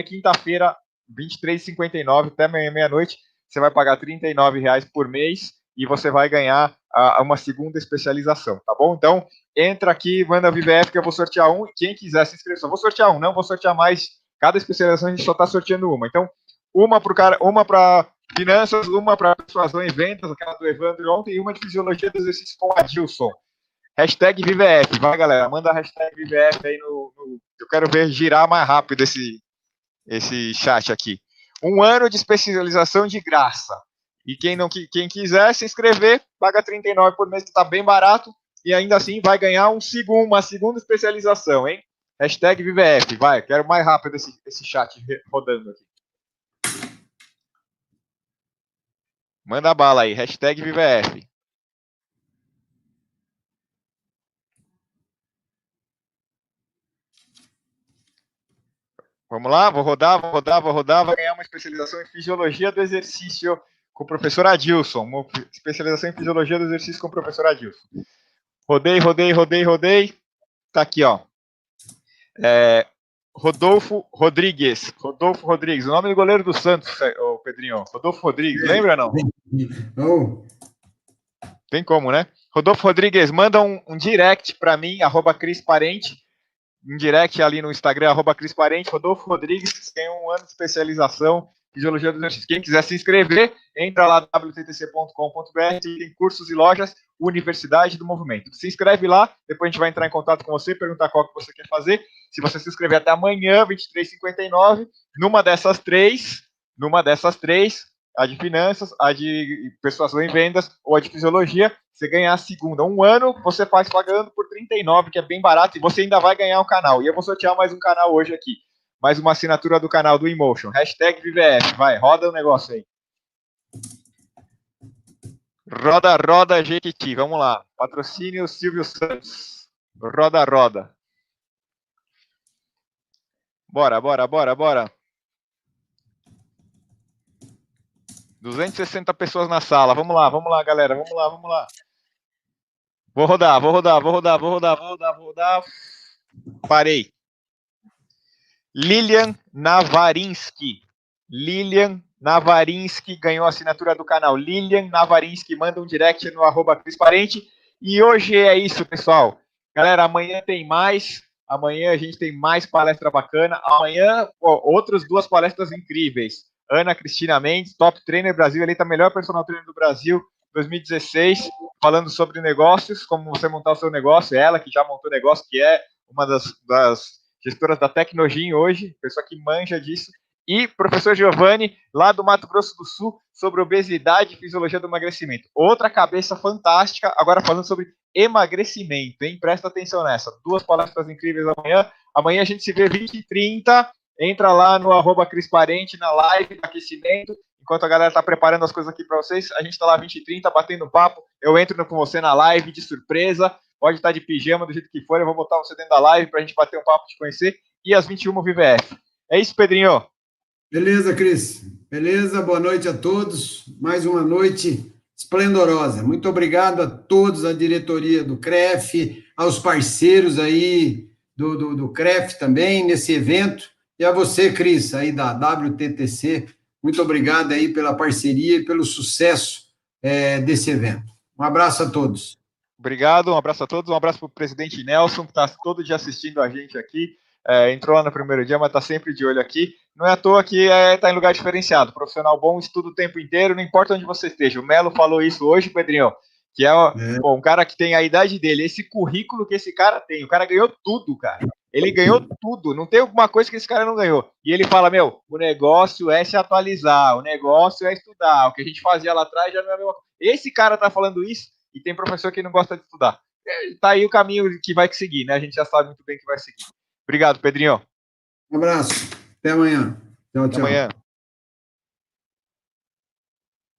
quinta-feira, 23h59, até amanhã, meia-noite, você vai pagar R$39 por mês e você vai ganhar uma segunda especialização, tá bom? Então, entra aqui, manda VVF que eu vou sortear um, e quem quiser se inscrever, só vou sortear um, não vou sortear mais, cada especialização a gente só está sorteando uma. Então, uma para finanças, uma para persuasão e vendas, aquela do Evandro ontem, e uma de fisiologia do exercício com a Adilson. Hashtag VVF, vai galera, manda a hashtag VVF aí eu quero ver girar mais rápido esse chat aqui. 1 ano de especialização de graça. E quem quiser se inscrever, paga R$39 por mês, que está bem barato, e ainda assim vai ganhar uma segunda especialização, hein? Hashtag VVF, vai, quero mais rápido esse chat rodando aqui. Manda bala aí, hashtag VVF. Vamos lá, vou rodar, vai ganhar uma especialização em Fisiologia do Exercício com o professor Adilson, uma especialização em Fisiologia do Exercício com o professor Adilson. Rodei, tá aqui, ó. Rodolfo Rodrigues, o nome do goleiro do Santos, Pedrinho, Rodolfo Rodrigues, lembra ou não? Não. Tem como, né? Rodolfo Rodrigues, manda um direct para mim, @CrisParente, um direct ali no Instagram, @CrisParente, Rodolfo Rodrigues, tem 1 ano de especialização em Fisiologia do Exercício. Quem quiser se inscrever, entra lá no wttc.com.br, tem cursos e lojas, Universidade do Movimento. Se inscreve lá, depois a gente vai entrar em contato com você, perguntar qual que você quer fazer. Se você se inscrever até amanhã, 23h59, numa dessas três, a de finanças, a de persuasão em vendas ou a de fisiologia, você ganhar a segunda. 1 ano, você faz pagando por R$39, que é bem barato, e você ainda vai ganhar um canal. E eu vou sortear mais um canal hoje aqui. Mais uma assinatura do canal do Emotion. Hashtag VVF. Vai, roda o negócio aí. Roda, Jequiti. Vamos lá. Patrocínio Silvio Santos. Roda. Bora. 260 pessoas na sala. Vamos lá, galera. Vamos lá. Vou rodar. Parei. Lilian Navarinsky ganhou a assinatura do canal. Lilian Navarinsky, manda um direct no @CrisParente. E hoje é isso, pessoal. Galera, amanhã tem mais. Amanhã a gente tem mais palestra bacana. Amanhã, outras 2 palestras incríveis. Ana Cristina Mendes, Top Trainer Brasil, eleita melhor personal trainer do Brasil 2016, falando sobre negócios, como você montar o seu negócio. Ela que já montou negócio, que é uma das gestoras da Tecnogin hoje, pessoa que manja disso. e professor Giovanni, lá do Mato Grosso do Sul, sobre obesidade e fisiologia do emagrecimento. Outra cabeça fantástica, agora falando sobre emagrecimento, hein? Presta atenção nessa. 2 palestras incríveis amanhã. Amanhã a gente se vê 20h30. Entra lá no @CrisParente, na live do aquecimento. Enquanto a galera tá preparando as coisas aqui para vocês, a gente tá lá 20h30 batendo papo. Eu entro com você na live de surpresa. Pode estar de pijama, do jeito que for. Eu vou botar você dentro da live pra gente bater um papo, te conhecer. E às 21h, VVF. É isso, Pedrinho? Beleza, Cris. Beleza, boa noite a todos. Mais uma noite esplendorosa. Muito obrigado a todos, a diretoria do CREF, aos parceiros aí do CREF também nesse evento. E a você, Cris, aí da WTTC. Muito obrigado aí pela parceria e pelo sucesso desse evento. Um abraço a todos. Obrigado, um abraço a todos, um abraço para o presidente Nelson, que está todo dia assistindo a gente aqui. Entrou lá no primeiro dia, mas está sempre de olho aqui. Não é à toa que está em lugar diferenciado. Profissional bom, estuda o tempo inteiro, não importa onde você esteja. O Melo falou isso hoje, Pedrinho, que pô, um cara que tem a idade dele, esse currículo que esse cara tem. O cara ganhou tudo, cara. Ele ganhou tudo, não tem alguma coisa que esse cara não ganhou. E ele fala, o negócio é se atualizar, o negócio é estudar. O que a gente fazia lá atrás já não é a mesma coisa. Esse cara tá falando isso e tem professor que não gosta de estudar. Tá aí o caminho que vai seguir, né? A gente já sabe muito bem que vai seguir. Obrigado, Pedrinho. Um abraço. Até amanhã. Tchau, Até tchau. amanhã.